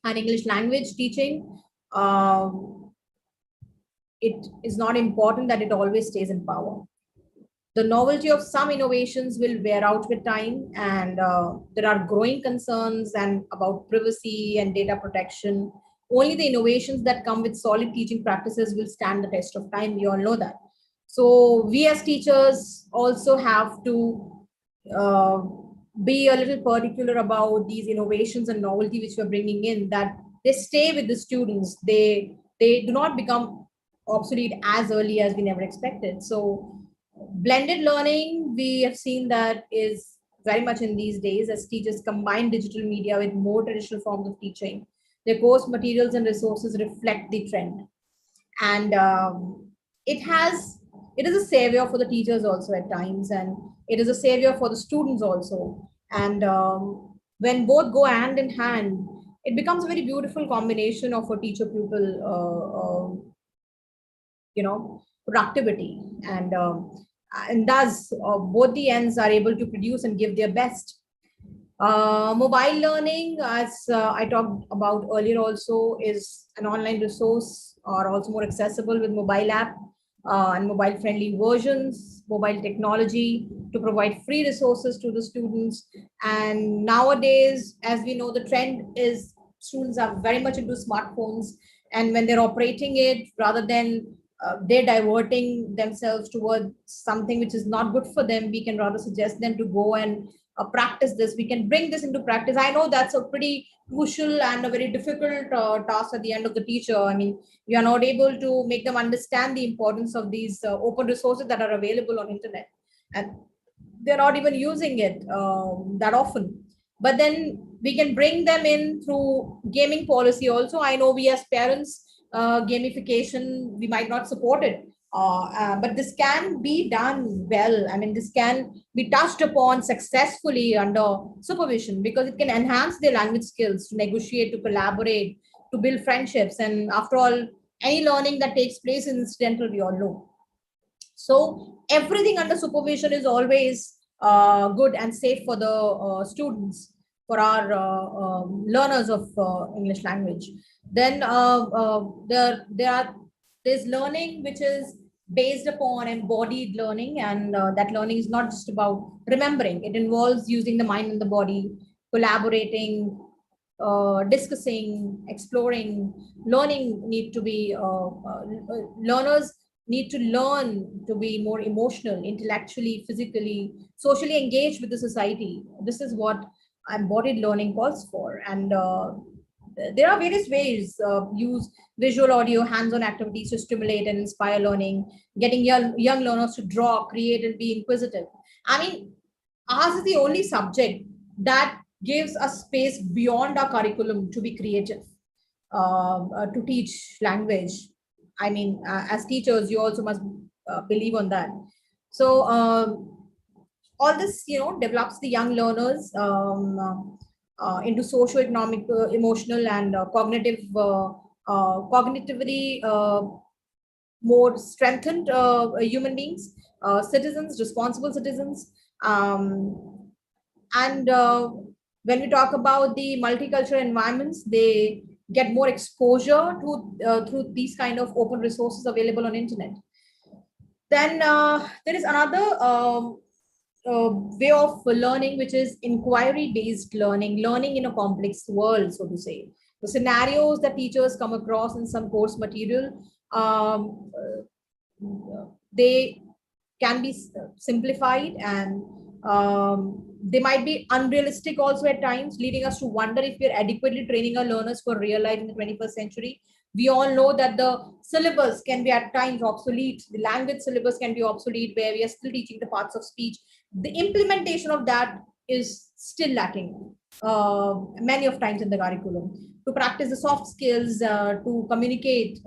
[SPEAKER 1] and English language teaching. It is not important that it always stays in power. The novelty of some innovations will wear out with time, and there are growing concerns and about privacy and data protection. Only the innovations that come with solid teaching practices will stand the test of time. We all know that. So we as teachers also have to be a little particular about these innovations and novelty which we're bringing in, that they stay with the students. They do not become obsolete as early as we never expected. So blended learning, we have seen that is very much in these days as teachers combine digital media with more traditional forms of teaching. Their course materials and resources reflect the trend. And it is a savior for the teachers also at times, and it is a savior for the students also. And when both go hand in hand, it becomes a very beautiful combination of a teacher pupil productivity, and thus both the ends are able to produce and give their best. Mobile learning, as I talked about earlier also, is an online resource or also more accessible with mobile app and mobile friendly versions, mobile technology to provide free resources to the students. And nowadays, as we know, the trend is students are very much into smartphones, and when they're operating it, rather than they're diverting themselves towards something which is not good for them, we can rather suggest them to go and practice this. We can bring this into practice. I know that's a pretty crucial and a very difficult task at the end of the teacher. I mean, you are not able to make them understand the importance of these open resources that are available on internet, and they're not even using it that often. But then we can bring them in through gaming policy also. I know we as parents, gamification, we might not support it, but this can be done well. I mean, this can be touched upon successfully under supervision, because it can enhance their language skills to negotiate, to collaborate, to build friendships. And after all, any learning that takes place is incidental, we all know. So everything under supervision is always good and safe for the students, for our learners of English language. Then there's learning which is based upon embodied learning, and that learning is not just about remembering. It involves using the mind and the body, collaborating, discussing, exploring. Learning need to be learners need to learn to be more emotional, intellectually, physically, socially engaged with the society. This is what embodied learning calls for. And there are various ways. Use visual, audio, hands-on activities to stimulate and inspire learning, getting young learners to draw, create, and be inquisitive. I mean, ours is the only subject that gives us space beyond our curriculum to be creative, to teach language. I mean, as teachers, you also must believe on that. So all this, develops the young learners into socio-economic, emotional, and cognitively more strengthened human beings, citizens, responsible citizens. And when we talk about the multicultural environments, they get more exposure to through these kind of open resources available on internet. Then there is another way of learning, which is inquiry-based learning in a complex world, so to say. The scenarios that teachers come across in some course material, they can be simplified, and they might be unrealistic also at times, leading us to wonder if we're adequately training our learners for real life in the 21st century. We all know that the syllabus can be at times obsolete. The language syllabus can be obsolete, where we are still teaching the parts of speech the implementation of that is still lacking many of times in the curriculum. To practice the soft skills, to communicate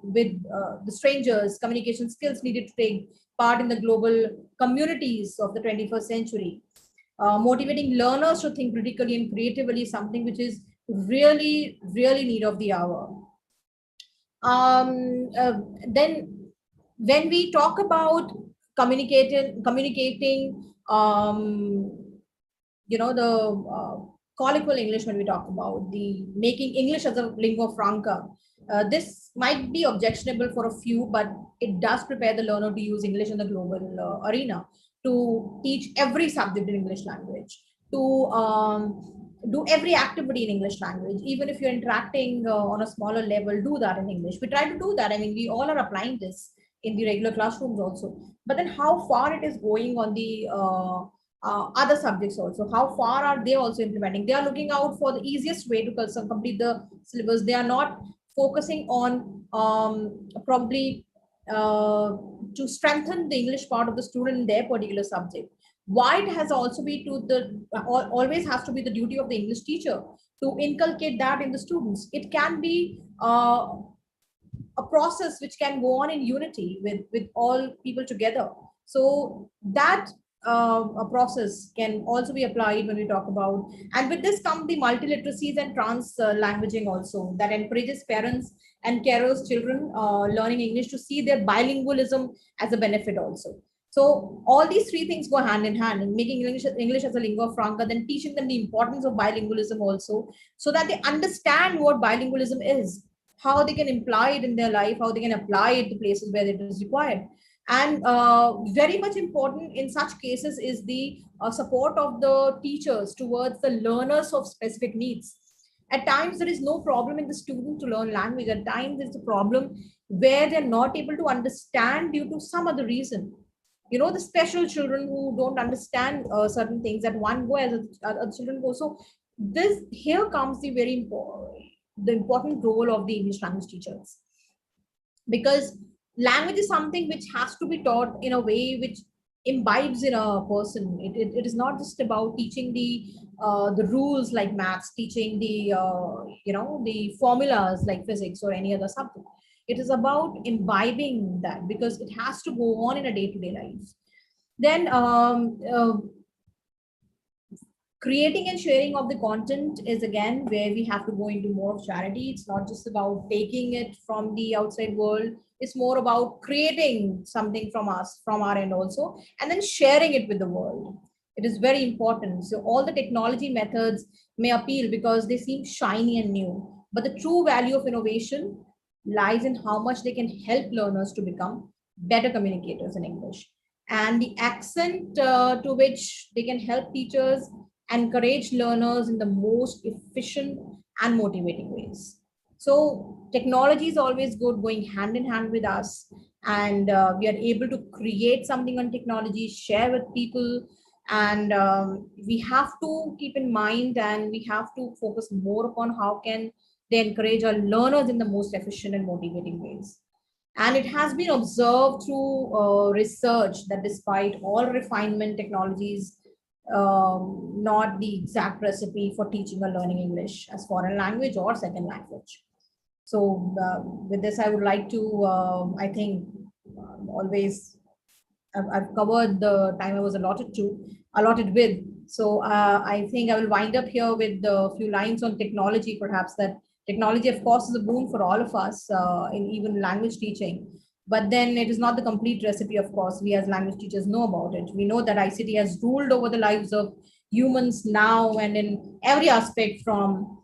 [SPEAKER 1] with the strangers, communication skills needed to take part in the global communities of the 21st century. Motivating learners to think critically and creatively is something which is really, really need of the hour. Then when we talk about communicating, the colloquial English, when we talk about the making English as a lingua franca, this might be objectionable for a few, but it does prepare the learner to use English in the global arena, to teach every subject in English language, to do every activity in English language. Even if you're interacting on a smaller level, do that in English. We try to do that. I mean, we all are applying this in the regular classrooms also. But then how far it is going on the other subjects also? How far are they also implementing? They are looking out for the easiest way to complete the syllabus. They are not focusing on probably to strengthen the English part of the student in their particular subject. Why it has also be to the always has to be the duty of the English teacher to inculcate that in the students. It can be a process which can go on in unity with all people together. So that a process can also be applied when we talk about, and with this come the multiliteracies and trans languaging also, that encourages parents and carers children learning English to see their bilingualism as a benefit also. So all these three things go hand in hand in making English as a lingua franca, then teaching them the importance of bilingualism also, so that they understand what bilingualism is, how they can imply it in their life, how they can apply it to places where it is required. And very much important in such cases is the support of the teachers towards the learners of specific needs. At times, there is no problem in the student to learn language. At times, there's a problem where they're not able to understand due to some other reason. You know, the special children who don't understand certain things at one go as other children go. So this here comes the important role of the English language teachers, because language is something which has to be taught in a way which imbibes in a person. It is not just about teaching the rules like maths, teaching the the formulas like physics or any other subject. It is about imbibing that, because it has to go on in a day-to-day life. Then creating and sharing of the content is again where we have to go into more of charity. It's not just about taking it from the outside world. It's more about creating something from us, from our end also, and then sharing it with the world. It is very important. So all the technology methods may appeal because they seem shiny and new, but the true value of innovation lies in how much they can help learners to become better communicators in English, and the accent to which they can help teachers encourage learners in the most efficient and motivating ways. So technology is always good, going hand in hand with us, and we are able to create something on technology, share with people, and we have to keep in mind, and we have to focus more upon how can they encourage our learners in the most efficient and motivating ways. And it has been observed through research that despite all refinement, technologies not the exact recipe for teaching or learning English as foreign language or second language. So with this, I would like to, I think, always, I've covered the time I was allotted with. So I think I will wind up here with a few lines on technology, perhaps, that technology, of course, is a boon for all of us in even language teaching. But then it is not the complete recipe, of course. We as language teachers know about it. We know that ICT has ruled over the lives of humans now and in every aspect, from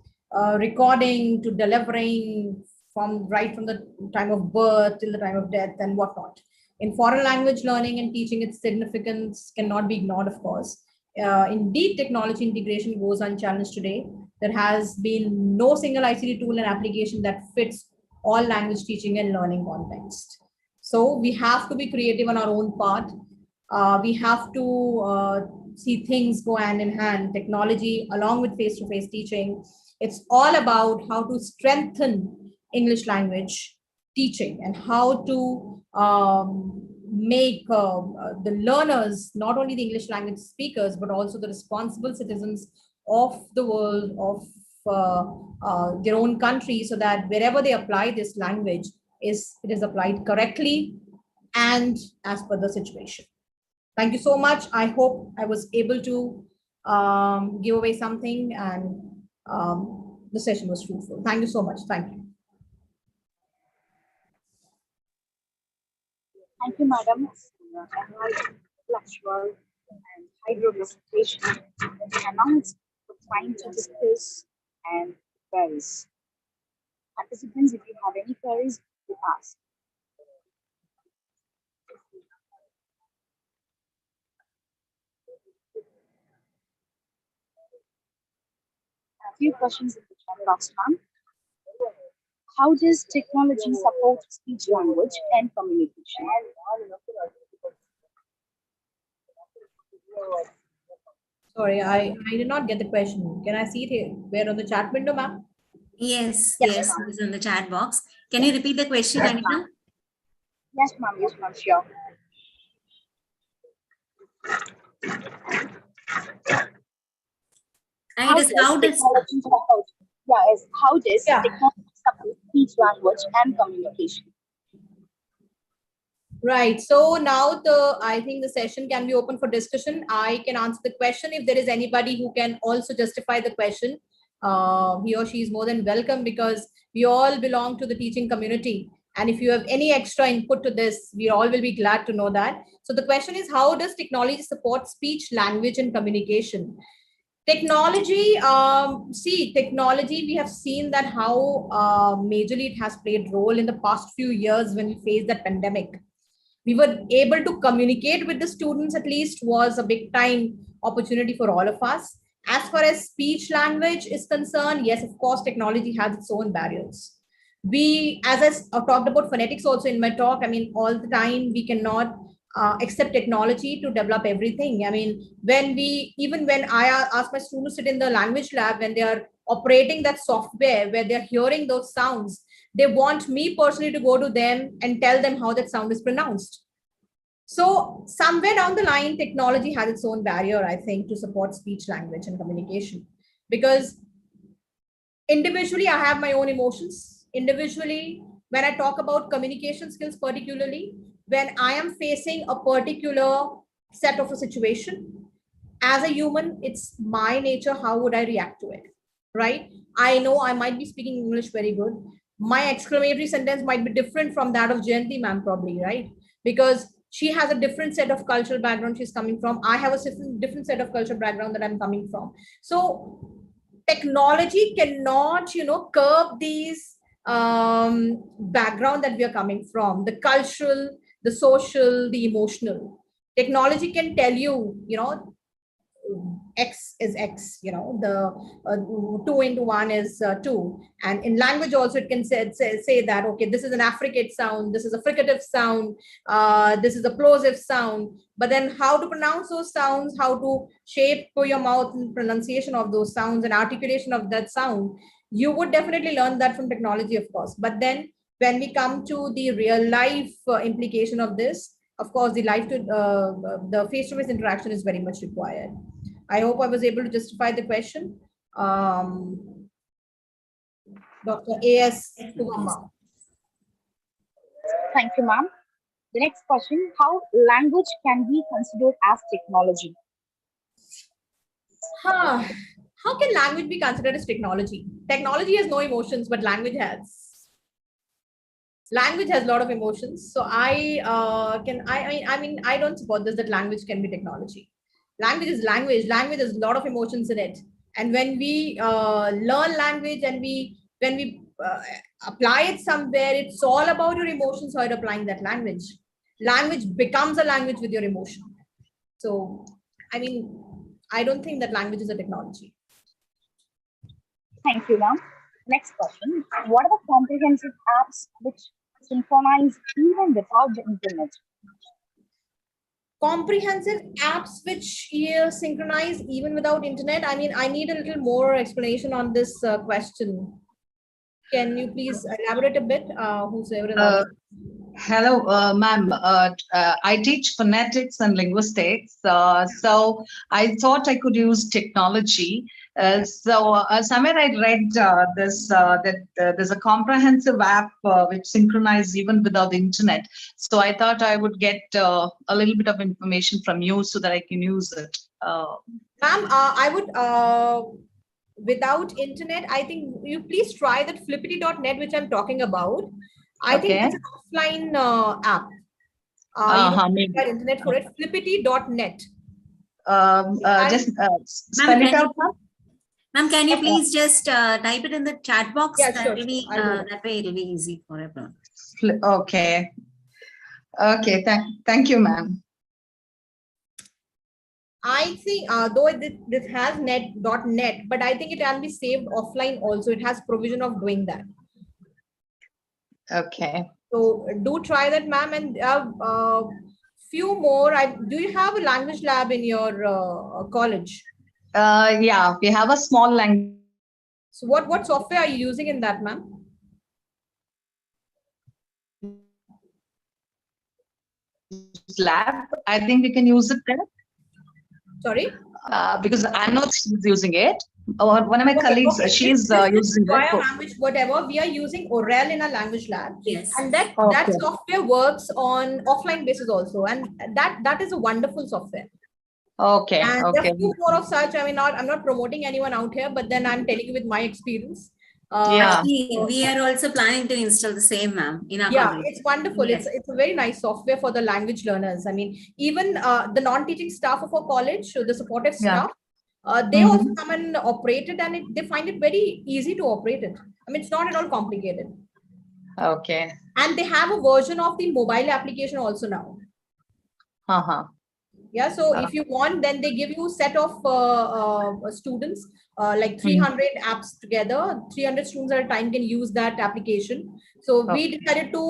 [SPEAKER 1] recording to delivering, from right from the time of birth till the time of death and whatnot. In foreign language learning and teaching, its significance cannot be ignored, of course. Indeed, technology integration goes unchallenged today. There has been no single ICT tool and application that fits all language teaching and learning context. So we have to be creative on our own part. We have to see things go hand in hand, technology along with face-to-face teaching. It's all about how to strengthen English language teaching and how to make the learners not only the English language speakers but also the responsible citizens of the world, of their own country, so that wherever they apply this language, it is applied correctly and as per the situation. Thank you so much. I hope I was able to give away something, and the session was fruitful. Thank you so much. Thank you.
[SPEAKER 5] Thank you, madam, for lecture and hydro presentation. And now it's the time to discuss and queries. Participants, if you have any queries, you ask. A few questions in the chat box, ma'am. How does technology support speech language and communication?
[SPEAKER 1] Sorry, I did not get the question. Can I see it here? Where on the chat window, ma'am?
[SPEAKER 3] Yes,
[SPEAKER 5] Yes,
[SPEAKER 3] yes,
[SPEAKER 5] ma'am.
[SPEAKER 3] it is in the chat box. Can you repeat the question,
[SPEAKER 5] Yes,
[SPEAKER 3] Anita?
[SPEAKER 5] ma'am. Yes, ma'am, sure.
[SPEAKER 3] And it is how does
[SPEAKER 5] technology support? Yes, how does
[SPEAKER 1] Yeah.
[SPEAKER 5] technology support speech language and communication?
[SPEAKER 1] Right. So now I think the session can be open for discussion. I can answer the question. If there is anybody who can also justify the question, he or she is more than welcome, because we all belong to the teaching community. And if you have any extra input to this, we all will be glad to know that. So the question is, how does technology support speech, language, and communication? Technology, technology, we have seen that how majorly it has played role in the past few years when we faced the pandemic. We were able to communicate with the students, at least was a big time opportunity for all of us. As far as speech language is concerned, yes, of course, technology has its own barriers. We, as I talked about phonetics also in my talk, I mean, all the time we cannot accept technology to develop everything. I mean, when I ask my students to sit in the language lab, when they are operating that software, where they're hearing those sounds, they want me personally to go to them and tell them how that sound is pronounced. So somewhere down the line, technology has its own barrier, I think, to support speech, language, and communication. Because individually, I have my own emotions. Individually, when I talk about communication skills, particularly when I am facing a particular set of a situation, as a human, it's my nature. How would I react to it? Right? I know I might be speaking English very good. My exclamatory sentence might be different from that of Jayanti ma'am, probably, right? Because she has a different set of cultural background she's coming from. I have a different set of cultural background that I'm coming from. So technology cannot, curb these background that we are coming from, the cultural, the social, the emotional. Technology can tell you, X is X, the 2 into 1 is 2. And in language also, it can say that, okay, this is an affricate sound, this is a fricative sound, this is a plosive sound. But then how to pronounce those sounds, how to shape your mouth and pronunciation of those sounds and articulation of that sound, you would definitely learn that from technology, of course. But then when we come to the real life implication of this, of course, the face-to-face interaction is very much required. I hope I was able to justify the question. Dr. A.S. Kuvama.
[SPEAKER 5] Thank you, ma'am. The next question, how language can be considered as technology?
[SPEAKER 1] How can language be considered as technology? Technology has no emotions, but language has. Language has a lot of emotions. So I don't support this, that language can be technology. Language is language. Language has a lot of emotions in it. And when we learn language and when we apply it somewhere, it's all about your emotions, how you're applying that language. Language becomes a language with your emotion. So, I don't think that language is a technology.
[SPEAKER 5] Thank you, ma'am. Next question, what are the comprehensive apps which synchronize even without the internet?
[SPEAKER 1] Comprehensive apps which synchronize even without internet. I need a little more explanation on this question. Can you please elaborate a bit? Whosoever is
[SPEAKER 6] Uh,
[SPEAKER 1] asking.
[SPEAKER 6] Hello, ma'am. I teach phonetics and linguistics. So I thought I could use technology. Somewhere I read that there's a comprehensive app which synchronizes even without the internet. So I thought I would get a little bit of information from you so that I can use it.
[SPEAKER 1] Ma'am, I would, without internet, I think you please try that flippity.net, which I'm talking about. I think
[SPEAKER 6] Okay.
[SPEAKER 1] it's an offline app. You don't
[SPEAKER 6] Maybe.
[SPEAKER 1] need internet for it. Flippity.net.
[SPEAKER 6] Just spell it
[SPEAKER 3] can
[SPEAKER 6] out,
[SPEAKER 3] you- Ma'am, can you please just type it in the chat box?
[SPEAKER 1] Yeah,
[SPEAKER 3] That
[SPEAKER 1] sure,
[SPEAKER 3] will be,
[SPEAKER 1] I'll do that.
[SPEAKER 3] that way it will be easy for everyone.
[SPEAKER 6] Okay. Okay. Thank you, ma'am.
[SPEAKER 1] I think, though this has .net, but I think it can be saved offline also. It has provision of doing that.
[SPEAKER 6] Okay.
[SPEAKER 1] So do try that, ma'am. And few more. Do you have a language lab in your college?
[SPEAKER 6] Yeah, we have a small language
[SPEAKER 1] So what software are you using in that, ma'am?
[SPEAKER 6] lab. I think we can use it there
[SPEAKER 1] Sorry.
[SPEAKER 6] because I know she's using it. Or one of my colleagues, she's using
[SPEAKER 1] Via
[SPEAKER 6] it.
[SPEAKER 1] language, whatever. We are using Orel in our language lab.
[SPEAKER 3] Yes.
[SPEAKER 1] And that software works on offline basis also. And that is a wonderful software.
[SPEAKER 6] Okay.
[SPEAKER 1] And
[SPEAKER 6] Okay.
[SPEAKER 1] there are few more of such. I mean, I'm not promoting anyone out here, but then I'm telling you with my experience.
[SPEAKER 6] Yeah.
[SPEAKER 3] We are also planning to install the same, ma'am, in our
[SPEAKER 1] Yeah,
[SPEAKER 3] college.
[SPEAKER 1] it's wonderful.
[SPEAKER 3] Yes.
[SPEAKER 1] It's a very nice software for the language learners. I mean, even the non-teaching staff of our college, so the supportive
[SPEAKER 6] Yeah.
[SPEAKER 1] staff, they also come and operate it, and they find it very easy to operate it. I mean, it's not at all complicated.
[SPEAKER 6] Okay.
[SPEAKER 1] And they have a version of the mobile application also now. Yeah, so if you want, then they give you a set of students, like 300 apps together. 300 students at a time can use that application. So we decided to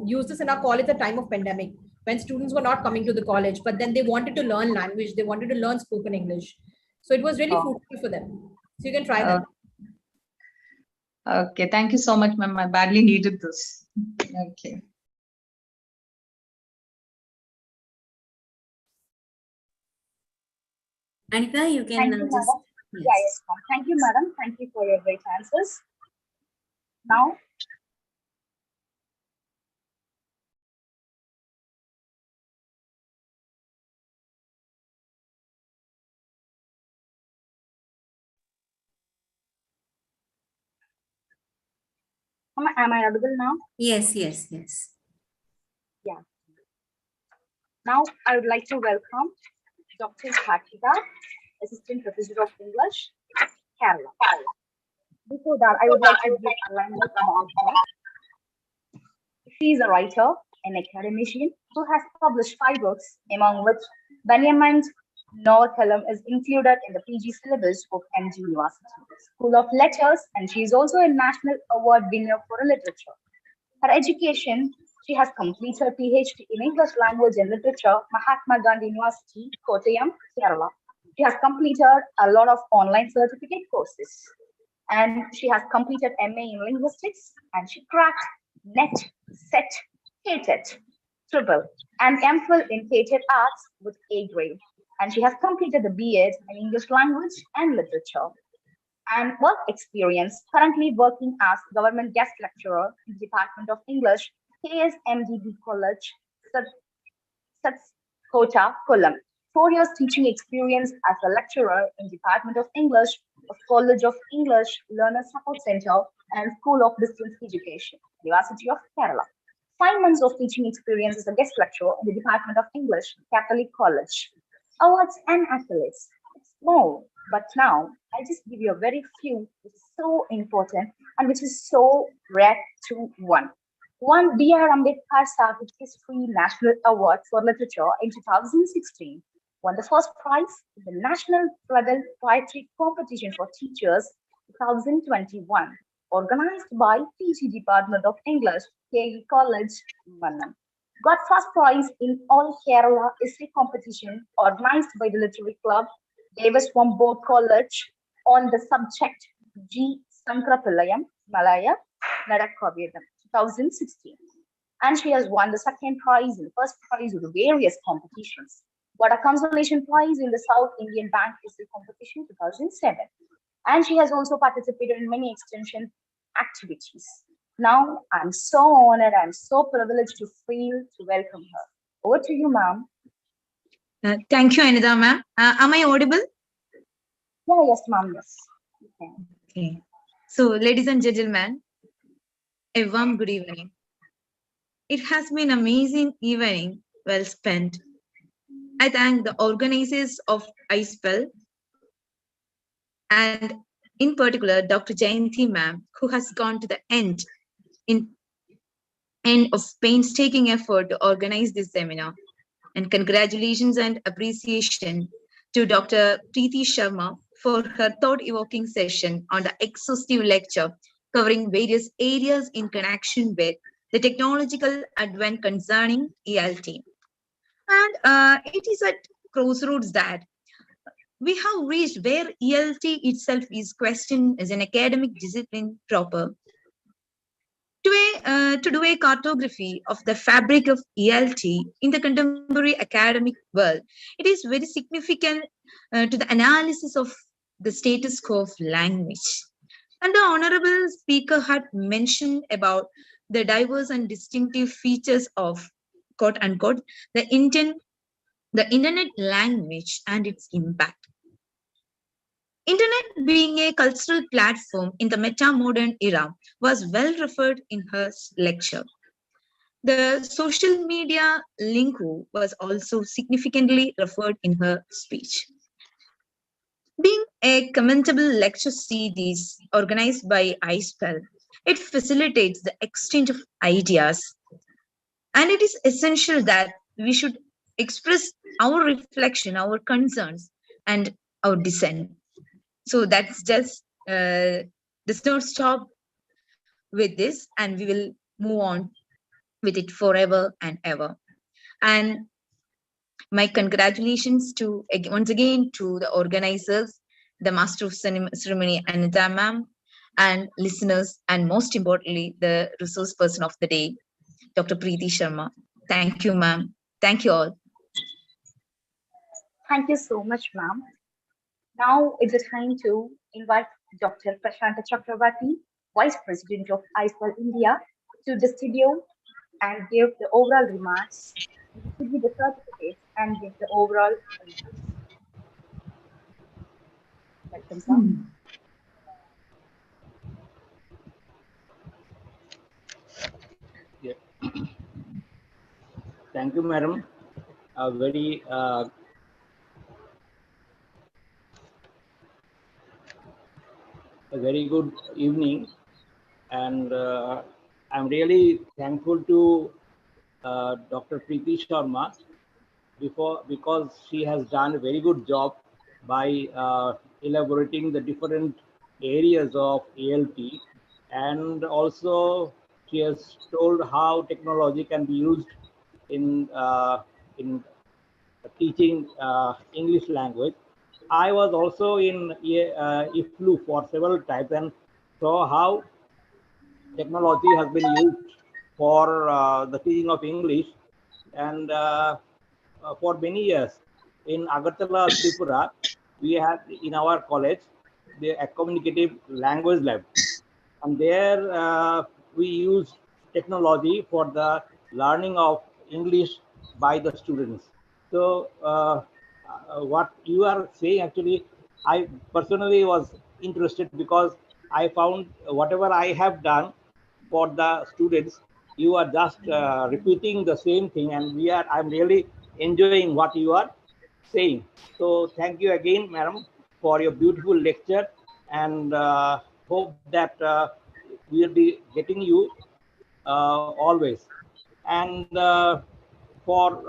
[SPEAKER 1] use this in our college at the time of pandemic, when students were not coming to the college, but then they wanted to learn language. They wanted to learn spoken English. So it was really fruitful for them. So you can try that.
[SPEAKER 6] Okay. Thank you so much, ma'am. I badly needed this. Okay.
[SPEAKER 3] Anika, you can
[SPEAKER 5] Thank you,
[SPEAKER 3] just.
[SPEAKER 5] madam. Yeah, yes, ma'am. Thank you, madam. Thank you for your great answers. Now, am I audible now?
[SPEAKER 3] Yes, yes, yes.
[SPEAKER 5] Yeah. Now, I would like to welcome Dr. Hartika, Assistant Professor of English, Kerala. Before that, I would like to give a line about her. She is a writer and academician who has published 5 books, among which Benjamin's novel column is included in the PG syllabus of MG University School of Letters, and she is also a national award winner for literature. Her education, she has completed PhD in English Language and Literature, Mahatma Gandhi University, Kottayam, Kerala. She has completed a lot of online certificate courses, and she has completed MA in Linguistics, and she cracked NET, SET, KTET, Triple, and MPhil in KTET Arts with A grade. And she has completed the BEd in English Language and Literature. And work experience, currently working as government guest lecturer in the Department of English, KSMDB College, Kota, Kollam. 4 years teaching experience as a lecturer in Department of English of College of English Learner Support Center and School of Distance Education, University of Kerala. 5 months of teaching experience as a guest lecturer in the Department of English, Catholic College. Awards and accolades. It's more, but now I just give you a very few, which is so important and which is so rare to one. Won B.R. Ambedkar Sahitya History National Award for Literature in 2016. Won the first prize in the National Level Poetry Competition for Teachers 2021, organized by PG Department of English, KE College, Mannam. Got first prize in All Kerala Essay Competition organized by the Literary Club, Davis from Board College on the subject G Sankrapilayam, Malaya, Nadakkavyadam, 2016. And she has won the second prize and first prize of the various competitions. Got a consolation prize in the South Indian Bank History Competition 2007. And she has also participated in many extension activities. Now, I'm so honored, I'm so privileged to welcome her. Over to you, ma'am.
[SPEAKER 7] Thank you, Anita, ma'am. Am I audible?
[SPEAKER 5] Yeah, yes, ma'am, yes.
[SPEAKER 7] Okay. So, ladies and gentlemen, a warm good evening. It has been an amazing evening, well spent. I thank the organizers of iSPELL and in particular Dr. Jayanti ma'am, who has gone to the end of painstaking effort to organize this seminar. And congratulations and appreciation to Dr. Preeti Sharma for her thought-evoking session on the exhaustive lecture covering various areas in connection with the technological advent concerning ELT. And it is at crossroads that we have reached where ELT itself is questioned as an academic discipline proper. To do a cartography of the fabric of ELT in the contemporary academic world, it is very significant to the analysis of the status quo of language. And the honorable speaker had mentioned about the diverse and distinctive features of, quote unquote, the internet language and its impact. Internet being a cultural platform in the meta-modern era was well referred in her lecture. The social media lingo was also significantly referred in her speech. Being a commendable lecture series organized by iSPELL, it facilitates the exchange of ideas. And it is essential that we should express our reflection, our concerns, and our dissent. So that's just does not stop with this, and we will move on with it forever and ever. And my congratulations to once again to the organizers, the Master of Ceremony Anita ma'am, and listeners, and most importantly, the resource person of the day, Dr. Preeti Sharma. Thank you, ma'am. Thank you all.
[SPEAKER 5] Thank you so much, ma'am. Now it's the time to invite Dr. Prashanta Chakravarti, Vice President of iSPELL India, to the studio and give the overall remarks, distribute the certificates, and give the overall remarks. Welcome, sir.
[SPEAKER 8] Yeah. Thank you, madam. A very good evening, and I'm really thankful to Dr. Preeti Sharma because she has done a very good job by elaborating the different areas of ELT, and also she has told how technology can be used in teaching English language. I was also in IFLU for several times and saw how technology has been used for the teaching of English, and for many years in Agartala, Tripura, we had in our college a communicative language lab, and there we use technology for the learning of English by the students. So what you are saying, actually, I personally was interested because I found whatever I have done for the students, you are just repeating the same thing, and I'm really enjoying what you are saying. So thank you again, madam, for your beautiful lecture, and hope that we'll be getting you always. And for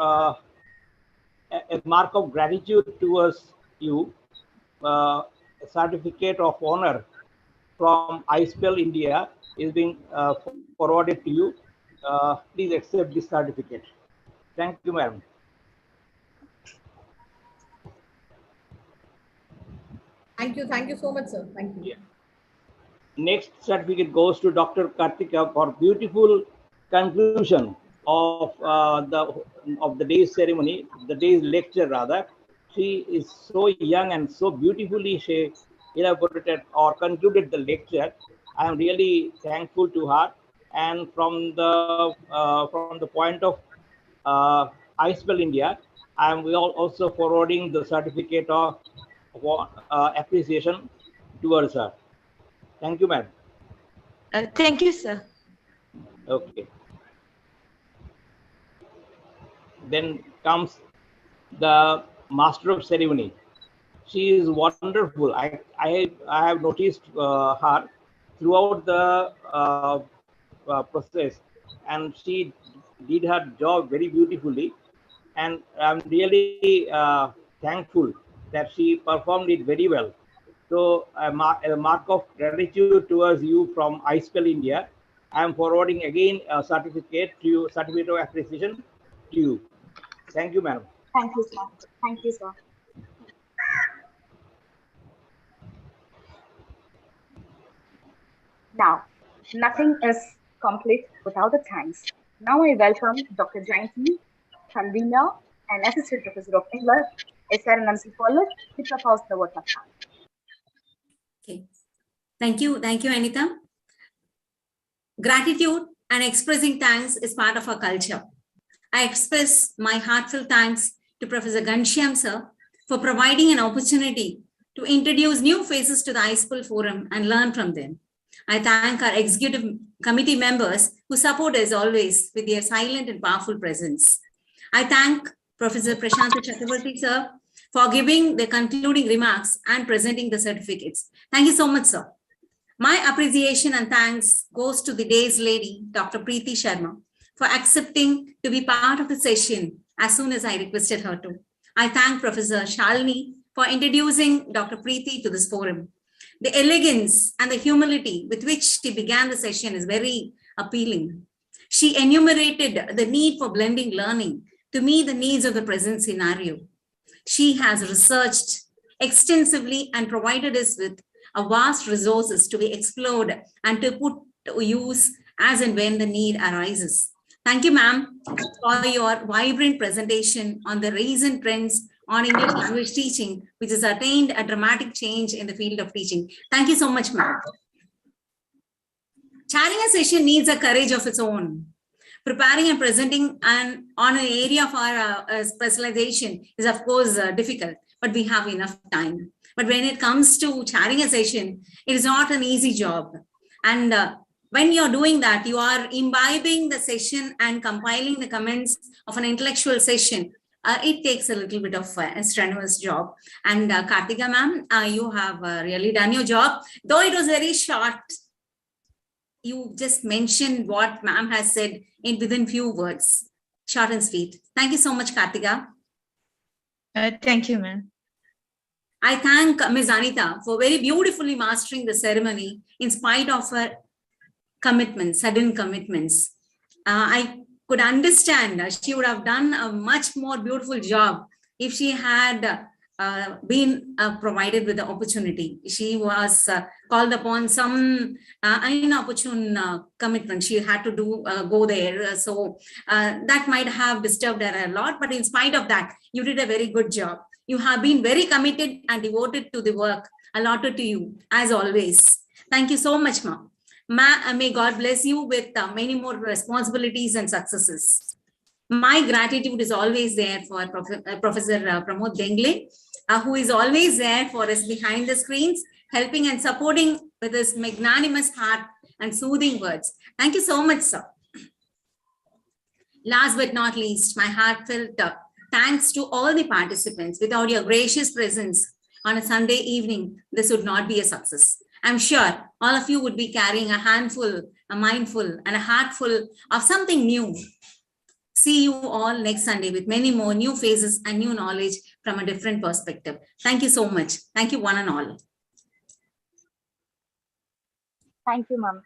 [SPEAKER 8] a mark of gratitude towards you, a certificate of honor from iSPELL India is being forwarded to you. Please accept this certificate. Thank you, madam.
[SPEAKER 1] Thank you so much, sir. Thank you.
[SPEAKER 8] Yeah. next certificate goes to Dr. Kartika for beautiful conclusion of the day's ceremony, the day's lecture rather. She is so young and so beautifully she elaborated or concluded the lecture. I am really thankful to her. And from the point of iSPELL India, I am also forwarding the certificate of appreciation towards her. Thank you, ma'am.
[SPEAKER 7] Thank you, sir.
[SPEAKER 8] Okay. Then comes the master of ceremony. She is wonderful. I have noticed her throughout the process, and she did her job very beautifully. And I'm really thankful that she performed it very well. So a mark of gratitude towards you from iSPELL India. I am forwarding again a certificate to you, certificate of appreciation to you. Thank you, madam.
[SPEAKER 5] Thank you, sir. Thank you, sir. Now, nothing is complete without the thanks. Now I welcome Dr. Jayanti, convener and assistant professor of English, SRNMC College, to propose the word of thanks.
[SPEAKER 3] Okay. Thank you, Anita. Gratitude and expressing thanks is part of our culture. I express my heartfelt thanks to Professor Ghanshyam sir for providing an opportunity to introduce new faces to the iSPELL forum and learn from them. I thank our executive committee members who support us always with their silent and powerful presence. I thank Professor Prashant Chakravarti sir for giving the concluding remarks and presenting the certificates. Thank you so much, sir. My appreciation and thanks goes to the day's lady, Dr. Preeti Sharma, for accepting to be part of the session as soon as I requested her to. I thank Professor Shalini for introducing Dr. Preeti to this forum. The elegance and the humility with which she began the session is very appealing. She enumerated the need for blending learning to meet the needs of the present scenario. She has researched extensively and provided us with a vast resources to be explored and to put to use as and when the need arises. Thank you, ma'am, for your vibrant presentation on the recent trends on English language teaching, which has attained a dramatic change in the field of teaching. Thank you so much, ma'am. Chairing a session needs a courage of its own. Preparing and presenting on an area of our specialization is, of course, difficult, but we have enough time. But when it comes to chairing a session, it is not an easy job. And when you're doing that, you are imbibing the session and compiling the comments of an intellectual session. It takes a little bit of a strenuous job. And Kartika ma'am, you have really done your job. Though it was very short, you just mentioned what ma'am has said within few words. Short and sweet. Thank you so much, Kartika.
[SPEAKER 7] Thank you, ma'am.
[SPEAKER 3] I thank Ms. Anita for very beautifully mastering the ceremony in spite of her commitments, sudden commitments. I could understand she would have done a much more beautiful job if she had been provided with the opportunity. She was called upon some inopportune commitment. She had to go there. So that might have disturbed her a lot. But in spite of that, you did a very good job. You have been very committed and devoted to the work allotted to you, as always. Thank you so much, ma'am. May God bless you with many more responsibilities and successes. My gratitude is always there for Professor Pramod Dengle, who is always there for us behind the screens, helping and supporting with his magnanimous heart and soothing words. Thank you so much, sir. Last but not least, my heartfelt thanks to all the participants. Without your gracious presence on a Sunday evening, this would not be a success. I'm sure all of you would be carrying a handful, a mindful, and a heartful of something new. See you all next Sunday with many more new faces and new knowledge from a different perspective. Thank you so much. Thank you, one and all.
[SPEAKER 5] Thank you, ma'am.